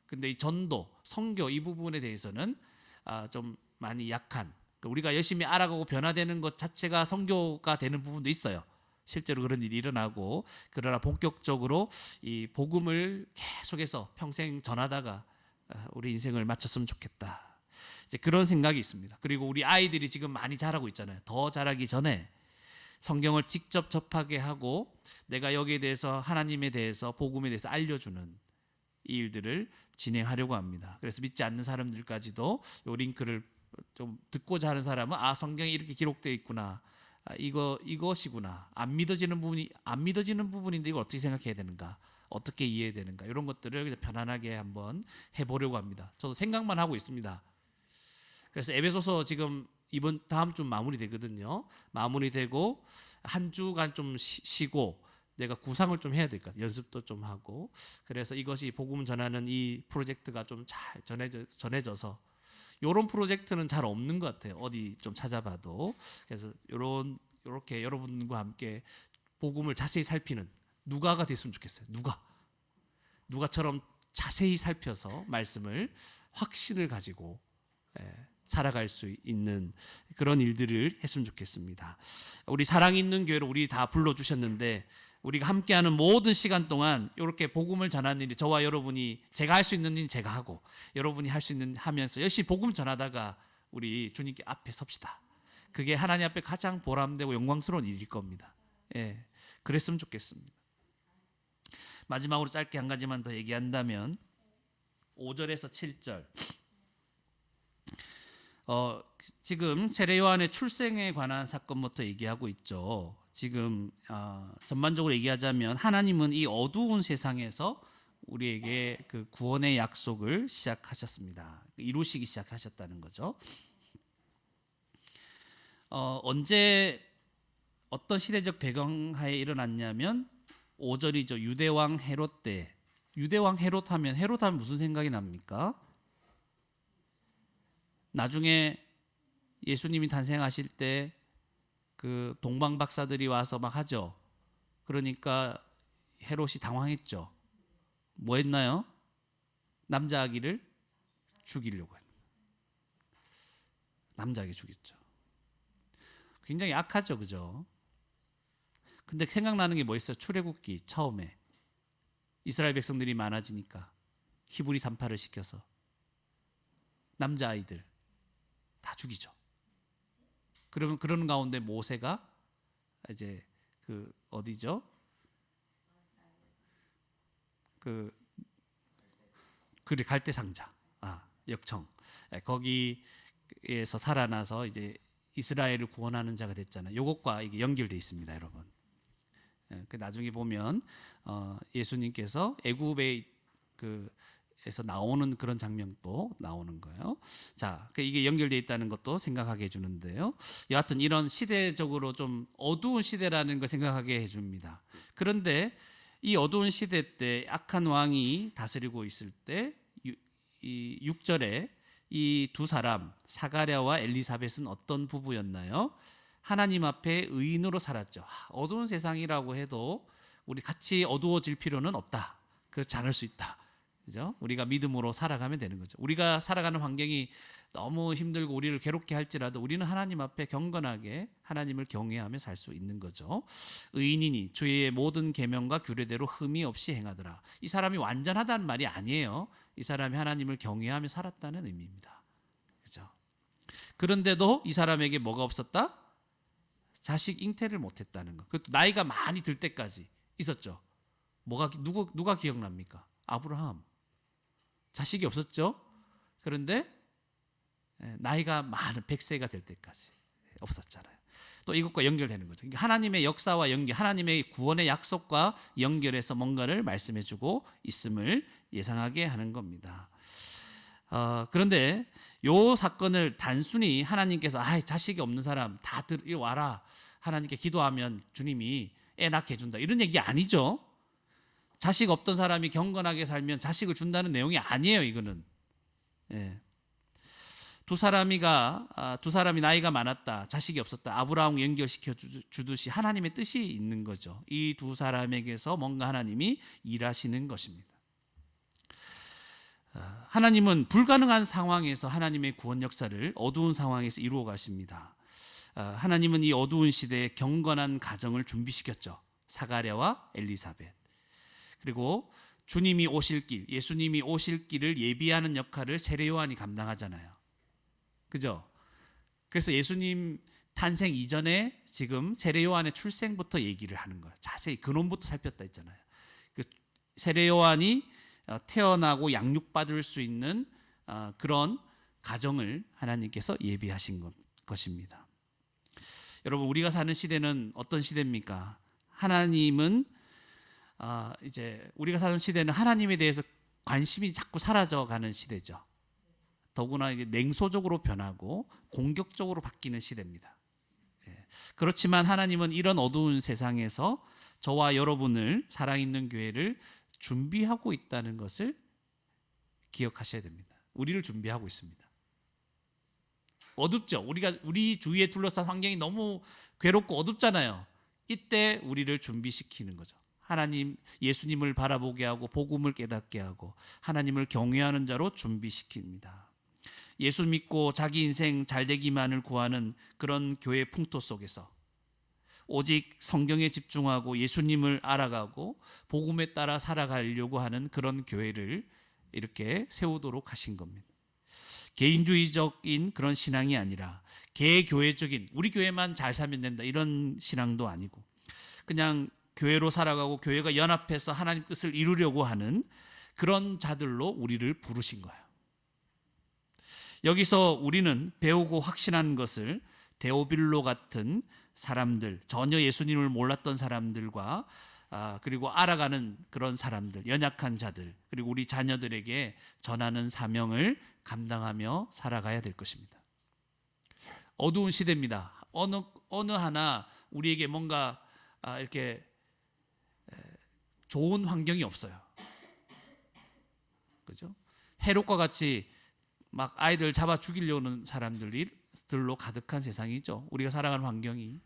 근데 이 전도, 선교 이 부분에 대해서는 좀 많이 약한 우리가 열심히 알아가고 변화되는 것 자체가 선교가 되는 부분도 있어요. 실제로 그런 일이 일어나고 그러나 본격적으로 이 복음을 계속해서 평생 전하다가 우리 인생을 마쳤으면 좋겠다. 이제 그런 생각이 있습니다. 그리고 우리 아이들이 지금 많이 자라고 있잖아요. 더 자라기 전에 성경을 직접 접하게 하고 내가 여기에 대해서 하나님에 대해서 복음에 대해서 알려주는 이 일들을 진행하려고 합니다. 그래서 믿지 않는 사람들까지도 이 링크를 좀 듣고자 하는 사람은 성경에 이렇게 기록되어 있구나. 이것이구나. 안 믿어지는 부분인데 이걸 어떻게 생각해야 되는가? 어떻게 이해해야 되는가? 이런 것들을 그냥 편안하게 한번 해보려고 합니다. 저도 생각만 하고 있습니다. 그래서 에베소서 지금 다음 주 마무리되거든요. 마무리되고 한 주간 좀 쉬고 내가 구상을 좀 해야 될 것 같아요. 연습도 좀 하고 그래서 이것이 복음 전하는 이 프로젝트가 좀 잘 전해져서 이런 프로젝트는 잘 없는 것 같아요. 어디 좀 찾아봐도. 그래서 이렇게 여러분과 함께 복음을 자세히 살피는 누가가 됐으면 좋겠어요. 누가처럼 자세히 살펴서 말씀을 확신을 가지고 살아갈 수 있는 그런 일들을 했으면 좋겠습니다. 우리 사랑 있는 교회로 우리 다 불러주셨는데 우리가 함께하는 모든 시간 동안 이렇게 복음을 전하는 일이 저와 여러분이 제가 할 수 있는 일은 제가 하고 여러분이 할 수 있는 하면서 열심히 복음 전하다가 우리 주님께 앞에 섭시다. 그게 하나님 앞에 가장 보람되고 영광스러운 일일 겁니다. 그랬으면 좋겠습니다. 마지막으로 짧게 한 가지만 더 얘기한다면 5절에서 7절 지금 세례 요한의 출생에 관한 사건부터 얘기하고 있죠. 지금 전반적으로 얘기하자면 하나님은 이 어두운 세상에서 우리에게 그 구원의 약속을 시작하셨습니다. 이루시기 시작하셨다는 거죠. 언제 어떤 시대적 배경하에 일어났냐면 5절이죠. 유대왕 헤롯 때. 유대왕 헤롯 하면 무슨 생각이 납니까? 나중에 예수님이 탄생하실 때 그 동방 박사들이 와서 막 하죠. 그러니까 헤롯이 당황했죠. 뭐 했나요? 남자 아기를 죽이려고 했어요. 남자 아기 죽였죠. 굉장히 악하죠, 그죠? 근데 생각나는 게 뭐 있어요? 출애굽기 처음에 이스라엘 백성들이 많아지니까 히브리 산파를 시켜서 남자 아이들 다 죽이죠. 그러면 그런 가운데 모세가 이제 그 어디죠? 그 그래 갈대상자, 역청, 거기에서 살아나서 이제 이스라엘을 구원하는 자가 됐잖아요. 요것과 이게 연결돼 있습니다, 여러분. 그 나중에 보면 예수님께서 애굽에 에서 나오는 그런 장면도 나오는 거예요. 자, 이게 연결되어 있다는 것도 생각하게 해주는데요. 여하튼 이런 시대적으로 좀 어두운 시대라는 걸 생각하게 해줍니다. 그런데 이 어두운 시대 때 악한 왕이 다스리고 있을 때 이 6절에 이 두 사람 사가랴와 엘리사벳은 어떤 부부였나요? 하나님 앞에 의인으로 살았죠. 어두운 세상이라고 해도 우리 같이 어두워질 필요는 없다. 그렇지 않을 수 있다. 그죠? 우리가 믿음으로 살아가면 되는 거죠. 우리가 살아가는 환경이 너무 힘들고 우리를 괴롭게 할지라도 우리는 하나님 앞에 경건하게 하나님을 경외하며 살 수 있는 거죠. 의인이니 주의 모든 계명과 규례대로 흠이 없이 행하더라. 이 사람이 완전하다는 말이 아니에요. 이 사람이 하나님을 경외하며 살았다는 의미입니다. 그죠? 그런데도 이 사람에게 뭐가 없었다? 자식 잉태를 못했다는 거. 그것도 나이가 많이 들 때까지 있었죠. 누가 기억납니까? 아브라함. 자식이 없었죠. 그런데 나이가 많은 100세가 될 때까지 없었잖아요. 또 이것과 연결되는 거죠. 하나님의 역사와 연결, 하나님의 구원의 약속과 연결해서 뭔가를 말씀해주고 있음을 예상하게 하는 겁니다. 그런데 요 사건을 단순히 하나님께서 자식이 없는 사람 다 와라, 하나님께 기도하면 주님이 애 낳게 해준다, 이런 얘기 아니죠. 자식 없던 사람이 경건하게 살면 자식을 준다는 내용이 아니에요. 이거는 두 사람이 나이가 많았다, 자식이 없었다, 아브라함 연결시켜 주듯이 하나님의 뜻이 있는 거죠. 이 두 사람에게서 뭔가 하나님이 일하시는 것입니다. 하나님은 불가능한 상황에서 하나님의 구원 역사를 어두운 상황에서 이루어 가십니다. 하나님은 이 어두운 시대에 경건한 가정을 준비시켰죠. 사가랴와 엘리사벳. 그리고 주님이 오실 길, 예수님이 오실 길을 예비하는 역할을 세례 요한이 감당하잖아요. 그죠? 그래서 예수님 탄생 이전에 지금 세례 요한의 출생부터 얘기를 하는 거예요. 자세히 근원부터 살폈다 했잖아요. 그 세례 요한이 태어나고 양육받을 수 있는 그런 가정을 하나님께서 예비하신 것입니다. 여러분, 우리가 사는 시대는 어떤 시대입니까? 하나님은 이제 우리가 사는 시대는 하나님에 대해서 관심이 자꾸 사라져가는 시대죠. 더구나 이제 냉소적으로 변하고 공격적으로 바뀌는 시대입니다. 그렇지만 하나님은 이런 어두운 세상에서 저와 여러분을 살아있는 교회를 준비하고 있다는 것을 기억하셔야 됩니다. 우리를 준비하고 있습니다. 어둡죠. 우리 주위에 둘러싼 환경이 너무 괴롭고 어둡잖아요. 이때 우리를 준비시키는 거죠. 하나님, 예수님을 바라보게 하고 복음을 깨닫게 하고 하나님을 경외하는 자로 준비시킵니다. 예수 믿고 자기 인생 잘되기만을 구하는 그런 교회 풍토 속에서 오직 성경에 집중하고 예수님을 알아가고 복음에 따라 살아가려고 하는 그런 교회를 이렇게 세우도록 하신 겁니다. 개인주의적인 그런 신앙이 아니라 개교회적인, 우리 교회만 잘 살면 된다, 이런 신앙도 아니고 그냥 교회로 살아가고 교회가 연합해서 하나님 뜻을 이루려고 하는 그런 자들로 우리를 부르신 거예요. 여기서 우리는 배우고 확신한 것을 데오빌로 같은 사람들, 전혀 예수님을 몰랐던 사람들과 그리고 알아가는 그런 사람들, 연약한 자들, 그리고 우리 자녀들에게 전하는 사명을 감당하며 살아가야 될 것입니다. 어두운 시대입니다. 어느 하나 우리에게 뭔가 이렇게 좋은 환경이 없어요. 그죠? 헤롯과 같이 막 아이들 잡아 죽이려는 사람들로 가득한 세상이죠. 우리가 살아가는 환경이.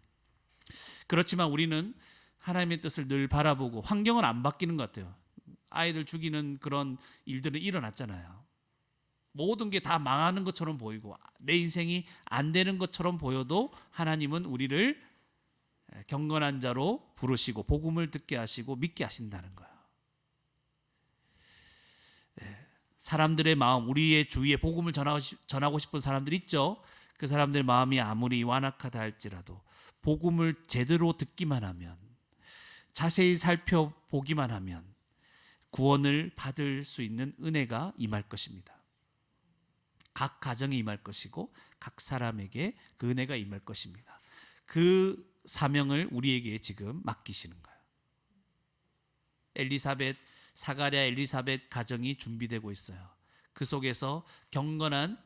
그렇지만 우리는 하나님의 뜻을 늘 바라보고, 환경은 안 바뀌는 것 같아요. 아이들 죽이는 그런 일들은 일어났잖아요. 모든 게 다 망하는 것처럼 보이고 내 인생이 안 되는 것처럼 보여도 하나님은 우리를 경건한 자로 부르시고 복음을 듣게 하시고 믿게 하신다는 거예요. 사람들의 마음, 우리의 주위에 복음을 전하고 싶은 사람들 있죠. 그 사람들의 마음이 아무리 완악하다 할지라도 복음을 제대로 듣기만 하면, 자세히 살펴보기만 하면, 구원을 받을 수 있는 은혜가 임할 것입니다. 각 가정에 임할 것이고 각 사람에게 그 은혜가 임할 것입니다. 그 사명을 우리에게 지금 맡기시는 거예요. 사가랴 엘리사벳 가정이 준비되고 있어요. 그 속에서 경건한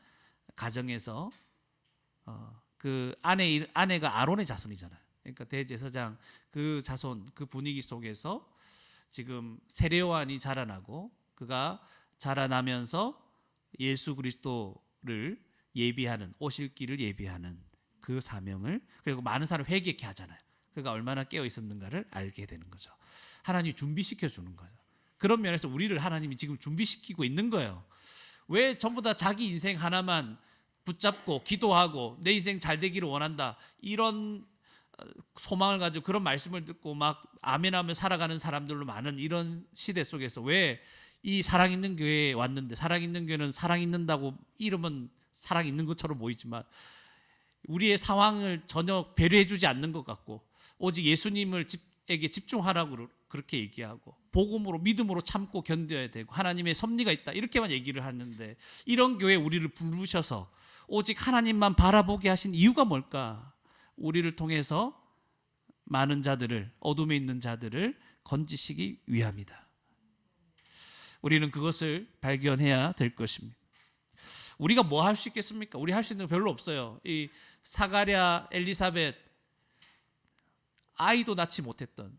가정에서 그 아내가 아론의 자손이잖아요. 그러니까 대제사장 그 자손 그 분위기 속에서 지금 세례요한이 자라나고 그가 자라나면서 예수 그리스도를 예비하는 오실 길을 예비하는 그 사명을 그리고 많은 사람을 회개케 하잖아요. 그가 얼마나 깨어 있었는가를 알게 되는 거죠. 하나님이 준비시켜 주는 거죠. 그런 면에서 우리를 하나님이 지금 준비시키고 있는 거예요. 왜 전부 다 자기 인생 하나만 붙잡고 기도하고 내 인생 잘 되기를 원한다 이런 소망을 가지고 그런 말씀을 듣고 막 아멘하며 살아가는 사람들로 많은 이런 시대 속에서 왜 이 사랑 있는 교회에 왔는데 사랑 있는 교회는 사랑 있는다고 이름은 사랑 있는 것처럼 보이지만 우리의 상황을 전혀 배려해 주지 않는 것 같고 오직 예수님에게 집중하라고 그렇게 얘기하고 복음으로 믿음으로 참고 견뎌야 되고 하나님의 섭리가 있다 이렇게만 얘기를 하는데 이런 교회에 우리를 부르셔서 오직 하나님만 바라보게 하신 이유가 뭘까? 우리를 통해서 많은 자들을 어둠에 있는 자들을 건지시기 위함이다. 우리는 그것을 발견해야 될 것입니다. 우리가 뭐 할 수 있겠습니까? 우리 할 수 있는 거 별로 없어요. 이 사가랴 엘리사벳 아이도 낳지 못했던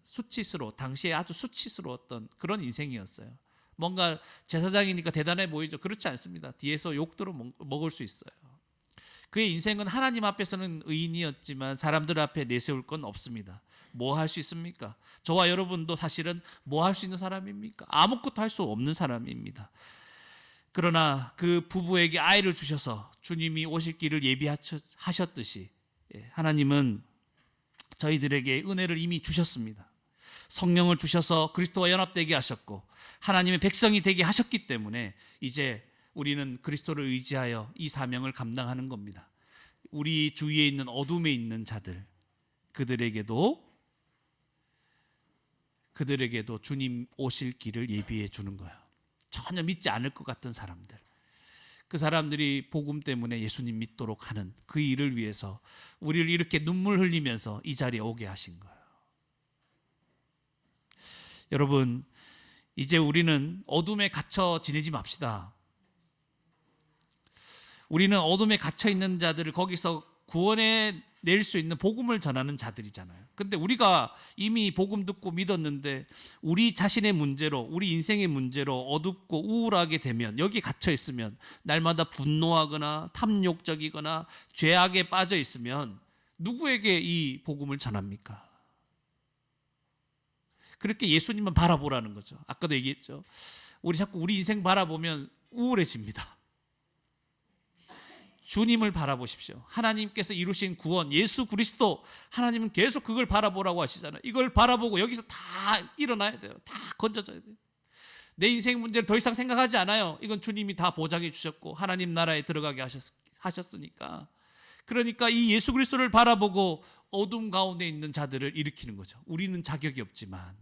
당시에 아주 수치스러웠던 그런 인생이었어요. 뭔가 제사장이니까 대단해 보이죠. 그렇지 않습니다. 뒤에서 욕들을 먹을 수 있어요. 그의 인생은 하나님 앞에서는 의인이었지만 사람들 앞에 내세울 건 없습니다. 뭐 할 수 있습니까? 저와 여러분도 사실은 뭐 할 수 있는 사람입니까? 아무것도 할 수 없는 사람입니다. 그러나 그 부부에게 아이를 주셔서 주님이 오실 길을 예비하셨듯이 하나님은 저희들에게 은혜를 이미 주셨습니다. 성령을 주셔서 그리스도와 연합되게 하셨고 하나님의 백성이 되게 하셨기 때문에 이제 우리는 그리스도를 의지하여 이 사명을 감당하는 겁니다. 우리 주위에 있는 어둠에 있는 자들 그들에게도 주님 오실 길을 예비해 주는 거예요. 전혀 믿지 않을 것 같은 사람들, 그 사람들이 복음 때문에 예수님 믿도록 하는 그 일을 위해서 우리를 이렇게 눈물 흘리면서 이 자리에 오게 하신 거예요. 여러분, 이제 우리는 어둠에 갇혀 지내지 맙시다. 우리는 어둠에 갇혀 있는 자들을 거기서 구원해 낼 수 있는 복음을 전하는 자들이잖아요. 근데 우리가 이미 복음 듣고 믿었는데 우리 자신의 문제로 우리 인생의 문제로 어둡고 우울하게 되면 여기 갇혀 있으면 날마다 분노하거나 탐욕적이거나 죄악에 빠져 있으면 누구에게 이 복음을 전합니까? 그렇게 예수님만 바라보라는 거죠. 아까도 얘기했죠. 우리 자꾸 우리 인생 바라보면 우울해집니다. 주님을 바라보십시오. 하나님께서 이루신 구원, 예수 그리스도, 하나님은 계속 그걸 바라보라고 하시잖아요. 이걸 바라보고 여기서 다 일어나야 돼요. 다 건져져야 돼요. 내 인생 문제를 더 이상 생각하지 않아요. 이건 주님이 다 보장해 주셨고 하나님 나라에 들어가게 하셨으니까. 그러니까 이 예수 그리스도를 바라보고 어둠 가운데 있는 자들을 일으키는 거죠. 우리는 자격이 없지만,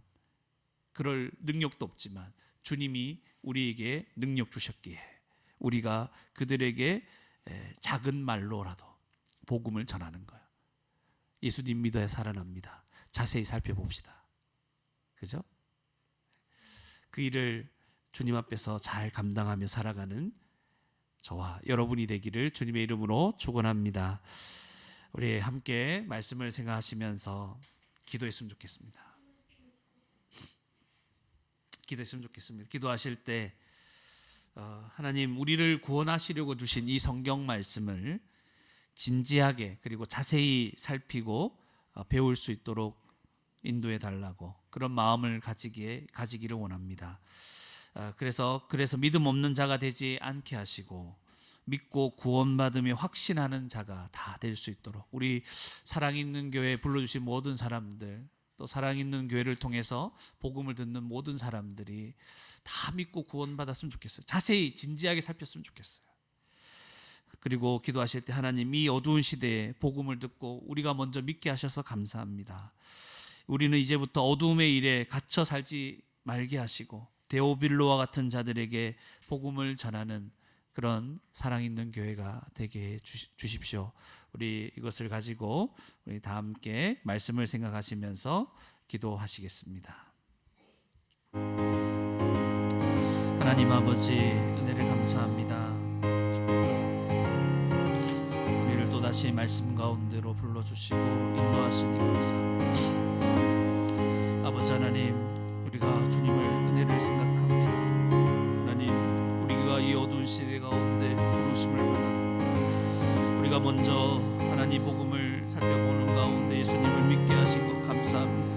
그럴 능력도 없지만 주님이 우리에게 능력 주셨기에 우리가 그들에게 작은 말로라도 복음을 전하는 거예요. 예수님 믿어야 살아납니다. 자세히 살펴봅시다. 그죠? 그 일을 주님 앞에서 잘 감당하며 살아가는 저와 여러분이 되기를 주님의 이름으로 축원합니다. 우리 함께 말씀을 생각하시면서 기도했으면 좋겠습니다. 기도하실 때 하나님 우리를 구원하시려고 주신 이 성경 말씀을 진지하게 그리고 자세히 살피고 배울 수 있도록 인도해 달라고 그런 마음을 가지기를 원합니다. 그래서 믿음 없는 자가 되지 않게 하시고 믿고 구원받으며 확신하는 자가 다 될 수 있도록 우리 사랑 있는 교회에 불러주신 모든 사람들 또 사랑 있는 교회를 통해서 복음을 듣는 모든 사람들이 다 믿고 구원받았으면 좋겠어요. 자세히 진지하게 살폈으면 좋겠어요. 그리고 기도하실 때 하나님 이 어두운 시대에 복음을 듣고 우리가 먼저 믿게 하셔서 감사합니다. 우리는 이제부터 어두움의 일에 갇혀 살지 말게 하시고 데오빌로와 같은 자들에게 복음을 전하는 그런 사랑 있는 교회가 되게 해 주십시오. 우리 이것을 가지고 우리 다 함께 말씀을 생각하시면서 기도하시겠습니다. 하나님 아버지, 은혜를 감사합니다. 우리를 또다시 말씀 가운데로 불러주시고 인도하시니 감사합니다. 아버지 하나님, 우리가 주님을 은혜를 생각합니다. 하나님, 우리가 이 어두운 시대 가운데 부르심을 받아 우리가 먼저 하나님 복음을 살펴보는 가운데 예수님을 믿게 하신 것 감사합니다.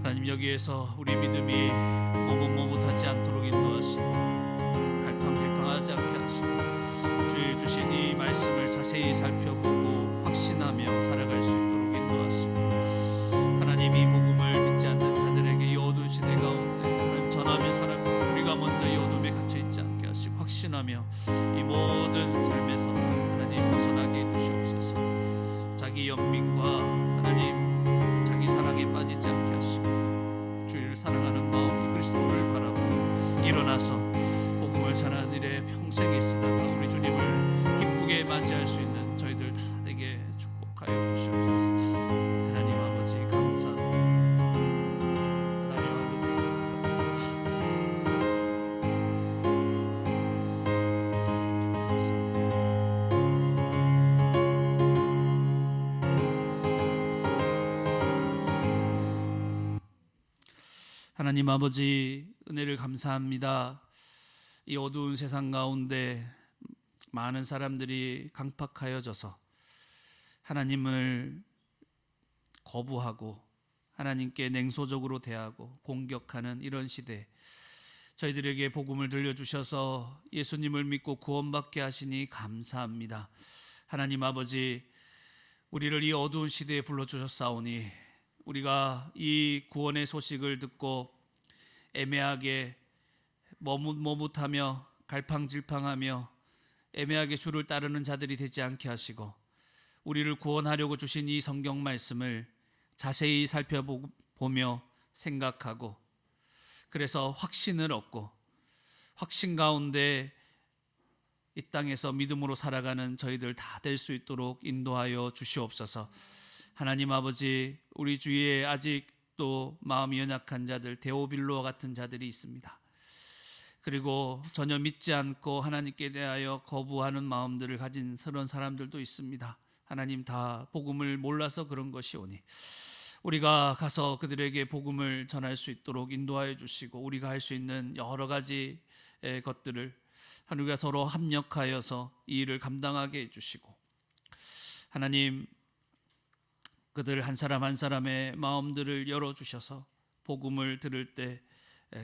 하나님, 여기에서 우리 믿음이 머뭇머뭇하지 않도록 인도하시고 갈팡질팡하지 않게 하시고 주의 주신 이 말씀을 자세히 살펴보고 확신하며 살아갈 수 있도록 인도하시고 하나님, 이 복음을 믿지 않는 자들에게 이 어두운 시대 가운데 하나님 전하며 살아가서 우리가 먼저 이 어둠에 갇혀 있지 않게 하시고 확신하며 이 모든 삶에서 하나님 벗어나게 해주시옵소서. 자기 연민과 하나님 자기 사랑에 빠지지 않게 하시고 주를 사랑하는 마음, 그리스도를 바라보고 일어나서 복음을 전하는 일에 평생 있으다가 우리 주님을 기쁘게 맞이할 수 있는 저희들 다 되게 축복하여 주시옵소서. 하나님 아버지 감사합니다. 하나님 아버지 감사합니다. 하나님 아버지, 은혜를 감사합니다. 이 어두운 세상 가운데 많은 사람들이 강팍하여져서 하나님을 거부하고 하나님께 냉소적으로 대하고 공격하는 이런 시대, 저희들에게 복음을 들려주셔서 예수님을 믿고 구원받게 하시니 감사합니다. 하나님 아버지, 우리를 이 어두운 시대에 불러주셨사오니 우리가 이 구원의 소식을 듣고 애매하게 머뭇머뭇하며 갈팡질팡하며 애매하게 주를 따르는 자들이 되지 않게 하시고 우리를 구원하려고 주신 이 성경 말씀을 자세히 살펴보며 생각하고 그래서 확신을 얻고 확신 가운데 이 땅에서 믿음으로 살아가는 저희들 다 될 수 있도록 인도하여 주시옵소서. 하나님 아버지, 우리 주위에 아직도 마음이 연약한 자들, 데오빌로와 같은 자들이 있습니다. 그리고 전혀 믿지 않고 하나님께 대하여 거부하는 마음들을 가진 그런 사람들도 있습니다. 하나님, 다 복음을 몰라서 그런 것이오니 우리가 가서 그들에게 복음을 전할 수 있도록 인도하여 주시고 우리가 할 수 있는 여러 가지 것들을 우리가 서로 합력하여서 이 일을 감당하게 해주시고 하나님, 그들 한 사람 한 사람의 마음들을 열어주셔서 복음을 들을 때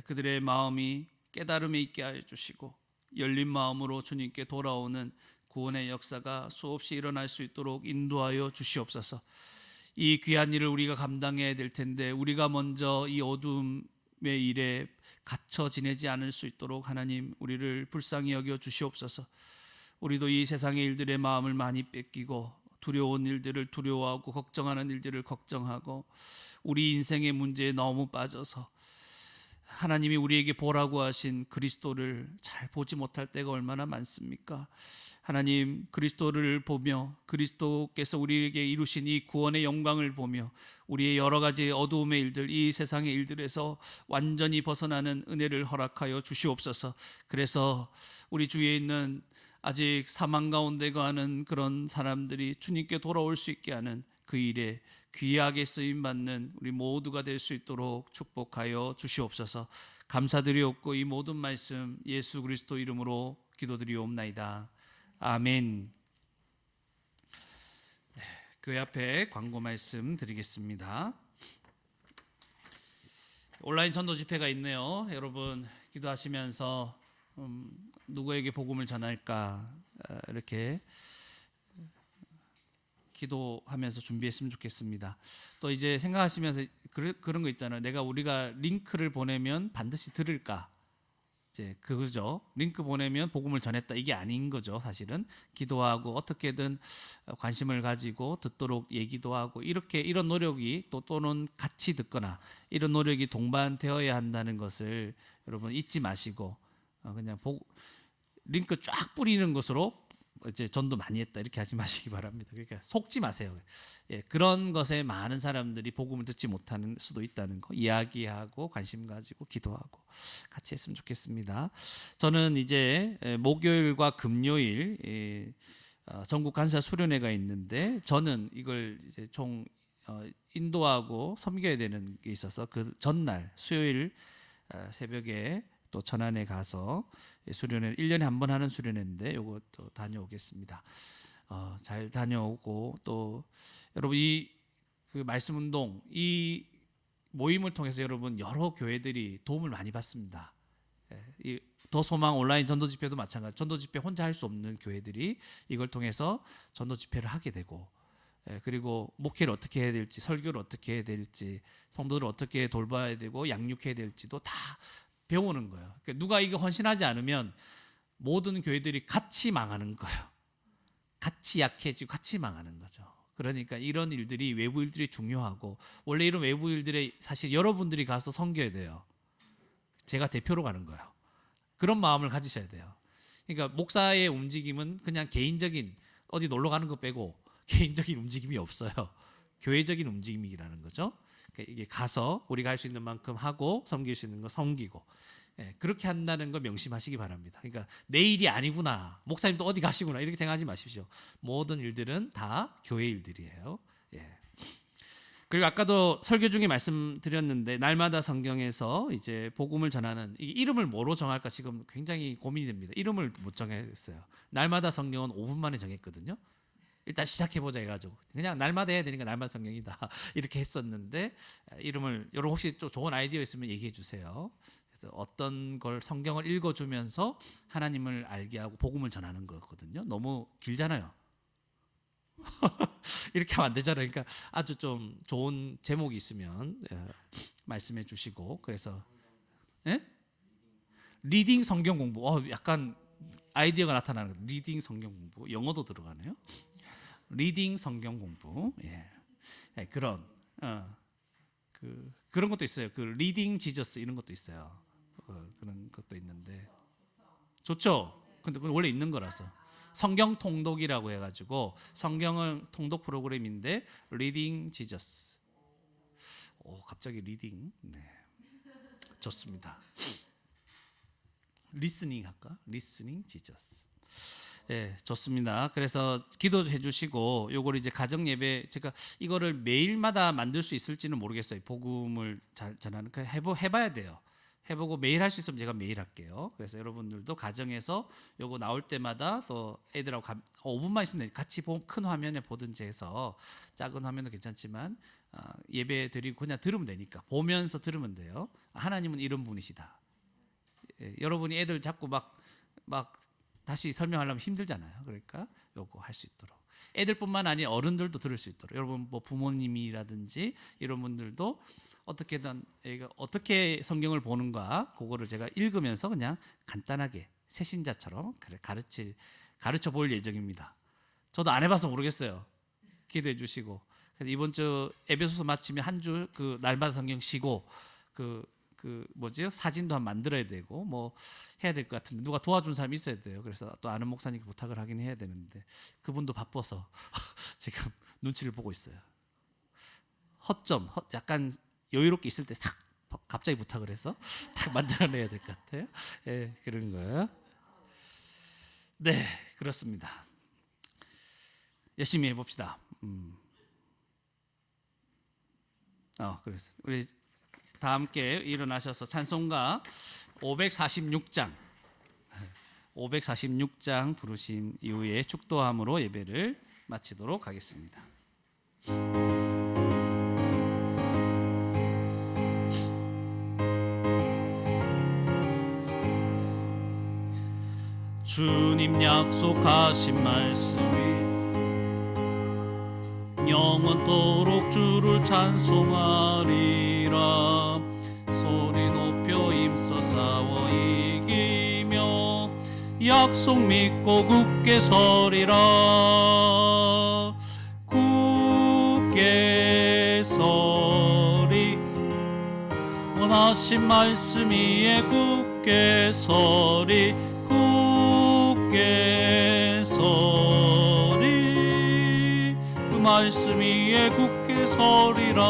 그들의 마음이 깨달음에 있게 하여 주시고 열린 마음으로 주님께 돌아오는 구원의 역사가 수없이 일어날 수 있도록 인도하여 주시옵소서. 이 귀한 일을 우리가 감당해야 될 텐데 우리가 먼저 이 어둠의 일에 갇혀 지내지 않을 수 있도록 하나님, 우리를 불쌍히 여겨 주시옵소서. 우리도 이 세상의 일들의 마음을 많이 뺏기고 두려운 일들을 두려워하고 걱정하는 일들을 걱정하고 우리 인생의 문제에 너무 빠져서 하나님이 우리에게 보라고 하신 그리스도를 잘 보지 못할 때가 얼마나 많습니까? 하나님, 그리스도를 보며 그리스도께서 우리에게 이루신 이 구원의 영광을 보며 우리의 여러 가지 어두움의 일들, 이 세상의 일들에서 완전히 벗어나는 은혜를 허락하여 주시옵소서. 그래서 우리 주위에 있는 아직 사망 가운데 거하는 그런 사람들이 주님께 돌아올 수 있게 하는 그 일에 귀하게 쓰임받는 우리 모두가 될 수 있도록 축복하여 주시옵소서. 감사드리옵고 이 모든 말씀 예수 그리스도 이름으로 기도드리옵나이다. 아멘. 교회 앞에 광고 말씀 드리겠습니다. 온라인 전도 집회가 있네요. 여러분 기도하시면서 누구에게 복음을 전할까 이렇게 기도하면서 준비했으면 좋겠습니다. 또 이제 생각하시면서 그런 거 있잖아요. 우리가 링크를 보내면 반드시 들을까? 이제 그거죠. 링크 보내면 복음을 전했다 이게 아닌 거죠. 사실은 기도하고 어떻게든 관심을 가지고 듣도록 얘기도 하고 이렇게 이런 노력이 또는 같이 듣거나 이런 노력이 동반되어야 한다는 것을 여러분 잊지 마시고 그냥 링크 쫙 뿌리는 것으로 이제 전도 많이 했다 이렇게 하지 마시기 바랍니다. 그러니까 속지 마세요. 예, 그런 것에 많은 사람들이 복음을 듣지 못하는 수도 있다는 거 이야기하고 관심 가지고 기도하고 같이 했으면 좋겠습니다. 저는 이제 목요일과 금요일 전국 간사 수련회가 있는데 저는 이걸 이제 총 인도하고 섬겨야 되는 게 있어서 그 전날 수요일 새벽에 또 천안에 가서 수련회 1년에 한 번 하는 수련회인데 요것도 다녀오겠습니다. 잘 다녀오고 또 여러분 그 말씀 운동 이 모임을 통해서 여러분 여러 교회들이 도움을 많이 받습니다. 이 더 소망 온라인 전도 집회도 마찬가지. 전도 집회 혼자 할 수 없는 교회들이 이걸 통해서 전도 집회를 하게 되고 그리고 목회를 어떻게 해야 될지 설교를 어떻게 해야 될지 성도를 어떻게 돌봐야 되고 양육해야 될지도 다 배우는 거예요. 그러니까 누가 이거 헌신하지 않으면 모든 교회들이 같이 망하는 거예요. 같이 약해지고 같이 망하는 거죠. 그러니까 이런 일들이 외부 일들이 중요하고 원래 이런 외부 일들에 사실 여러분들이 가서 섬겨야 돼요. 제가 대표로 가는 거예요. 그런 마음을 가지셔야 돼요. 그러니까 목사의 움직임은 그냥 개인적인 어디 놀러 가는 거 빼고 개인적인 움직임이 없어요. 교회적인 움직임이라는 거죠. 이게 가서 우리가 할 수 있는 만큼 하고 섬길 수 있는 거 섬기고 그렇게 한다는 거 명심하시기 바랍니다. 그러니까 내 일이 아니구나 목사님도 어디 가시구나 이렇게 생각하지 마십시오. 모든 일들은 다 교회 일들이에요. 그리고 아까도 설교 중에 말씀드렸는데 날마다 성경에서 이제 복음을 전하는 이 이름을 뭐로 정할까 지금 굉장히 고민이 됩니다. 이름을 못 정했어요. 날마다 성경은 5분 만에 정했거든요. 일단 시작해보자 해가지고 그냥 날마다 해야 되니까 날마다 성경이다 이렇게 했었는데 이름을 여러분 혹시 또 좋은 아이디어 있으면 얘기해 주세요. 그래서 어떤 걸 성경을 읽어주면서 하나님을 알게 하고 복음을 전하는 거거든요. 너무 길잖아요. 이렇게 하면 안 되잖아요. 그러니까 아주 좀 좋은 제목이 있으면 말씀해 주시고 그래서 리딩 성경 공부 약간 아이디어가 나타나는 거. 리딩 성경 공부 영어도 들어가네요. 리딩 성경 공부 그런 그런 것도 있어요. 그 리딩 지저스 이런 것도 있어요. 그런 것도 있는데 좋죠. 근데 그건 원래 있는 거라서 성경 통독이라고 해가지고 성경을 통독 프로그램인데 리딩 지저스. 갑자기 리딩 좋습니다. 리스닝 할까? 리스닝 지저스. 좋습니다. 그래서 기도해 주시고 요걸 이제 가정 예배 제가 이거를 매일마다 만들 수 있을지는 모르겠어요. 복음을 전하는 거 해봐야 돼요. 해보고 매일 할 수 있으면 제가 매일 할게요. 그래서 여러분들도 가정에서 요거 나올 때마다 또 애들하고 5분만 있으면 같이 큰 화면에 보든지 해서 작은 화면도 괜찮지만 예배 드리고 그냥 들으면 되니까 보면서 들으면 돼요. 하나님은 이런 분이시다. 여러분이 애들 자꾸 막 다시 설명하려면 힘들잖아요. 그러니까 요거 할 수 있도록 애들뿐만 아니라 어른들도 들을 수 있도록 여러분 뭐 부모님이라든지 이런 분들도 어떻게든 애가 어떻게 성경을 보는가 그거를 제가 읽으면서 그냥 간단하게 새신자처럼 가르쳐 볼 예정입니다. 저도 안 해봐서 모르겠어요. 기도해 주시고 그래서 이번 주 에베소서 마치면 한 주 그 날마다 성경 쉬고 사진도 한 만들어야 되고 뭐 해야 될 것 같은데 누가 도와준 사람이 있어야 돼요. 그래서 또 아는 목사님께 부탁을 하긴 해야 되는데 그분도 바빠서 지금 눈치를 보고 있어요. 약간 여유롭게 있을 때 탁 갑자기 부탁을 해서 탁 만들어내야 될 것 같아요. 그런 거예요. 네, 그렇습니다. 열심히 해봅시다. 그래서 우리 다 함께 일어나셔서 찬송가 546장 부르신 이후에 축도함으로 예배를 마치도록 하겠습니다. 주님 약속하신 말씀이 영원토록 주를 찬송하리라. 소리 높여 힘써 싸워 이기 약속 믿고 굳게 서리라. 굳게 서리. 원하신 말씀 위에 굳게 서리. 굳게 서리. 그 말씀 위에 굳게 서리라.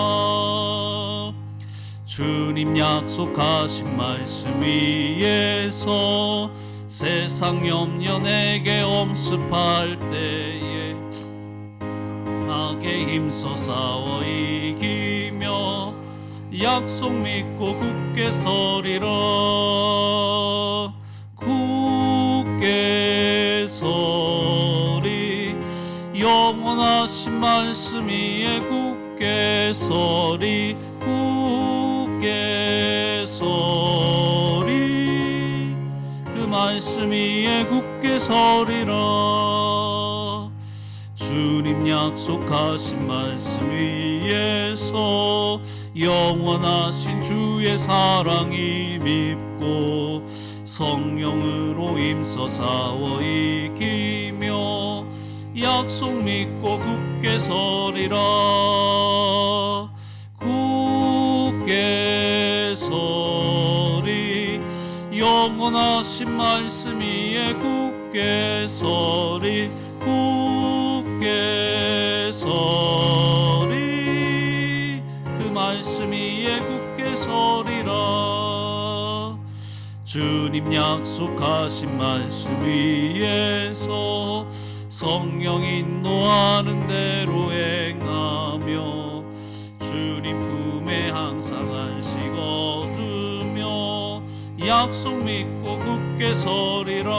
주님 약속하신 말씀 위에서 세상 염려 내게 엄습할 때에 악에 힘써 싸워 이기며 약속 믿고 굳게 서리라. 굳게 서리. 영원하신 말씀 위에 굳게 서리. 굳게 서리. 그 말씀 위에 굳게 서리라. 주님 약속하신 말씀 위에서 영원하신 주의 사랑이 밉고 성령으로 힘써 싸워 이기며 약속 믿고 굳게 서리라. 굳게 서리. 영원하신 말씀 위에 굳게 서리. 굳게 서리. 그 말씀 위에 굳게 서리라. 주님 약속하신 말씀 위에서 성령 인도하는 대로 행하며 주님 품에 항상 안식 얻으며 약속 믿고 굳게 서리라.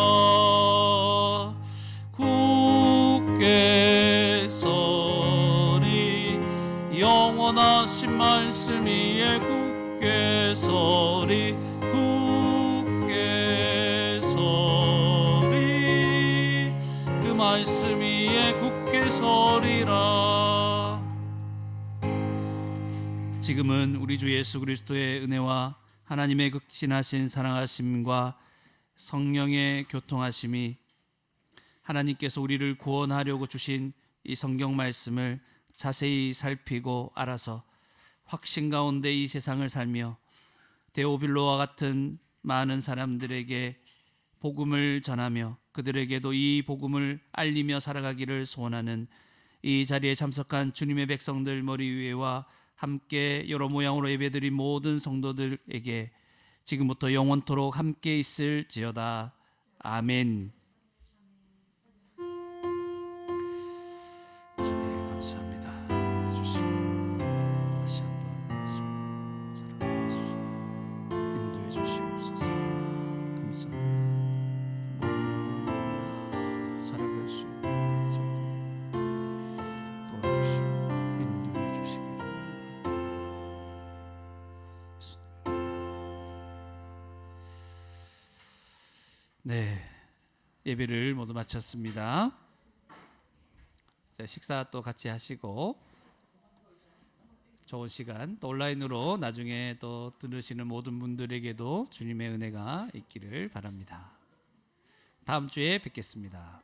굳게 서리. 영원하신 말씀 위에 굳게 서리. 굳게 서리. 그 말씀 위에 굳게 서리라. 지금은 우리 주 예수 그리스도의 은혜와 하나님의 극진하신 사랑하심과 성령의 교통하심이 하나님께서 우리를 구원하려고 주신 이 성경 말씀을 자세히 살피고 알아서 확신 가운데 이 세상을 살며 데오빌로와 같은 많은 사람들에게 복음을 전하며 그들에게도 이 복음을 알리며 살아가기를 소원하는 이 자리에 참석한 주님의 백성들 머리 위에와 함께 여러 모양으로 예배드린 모든 성도들에게 지금부터 영원토록 함께 있을지어다. 아멘. 주님 감사합니다. 해주시고 다시 한번 사랑해 주시고 인도해 주시옵소서. 감사합니다. 살아갈 수 있는 저희들 도와주시고 인도해 주시기를. 네, 예배를 모두 마쳤습니다. 자, 식사 또 같이 하시고 좋은 시간 또 온라인으로 나중에 또 들으시는 모든 분들에게도 주님의 은혜가 있기를 바랍니다. 다음 주에 뵙겠습니다.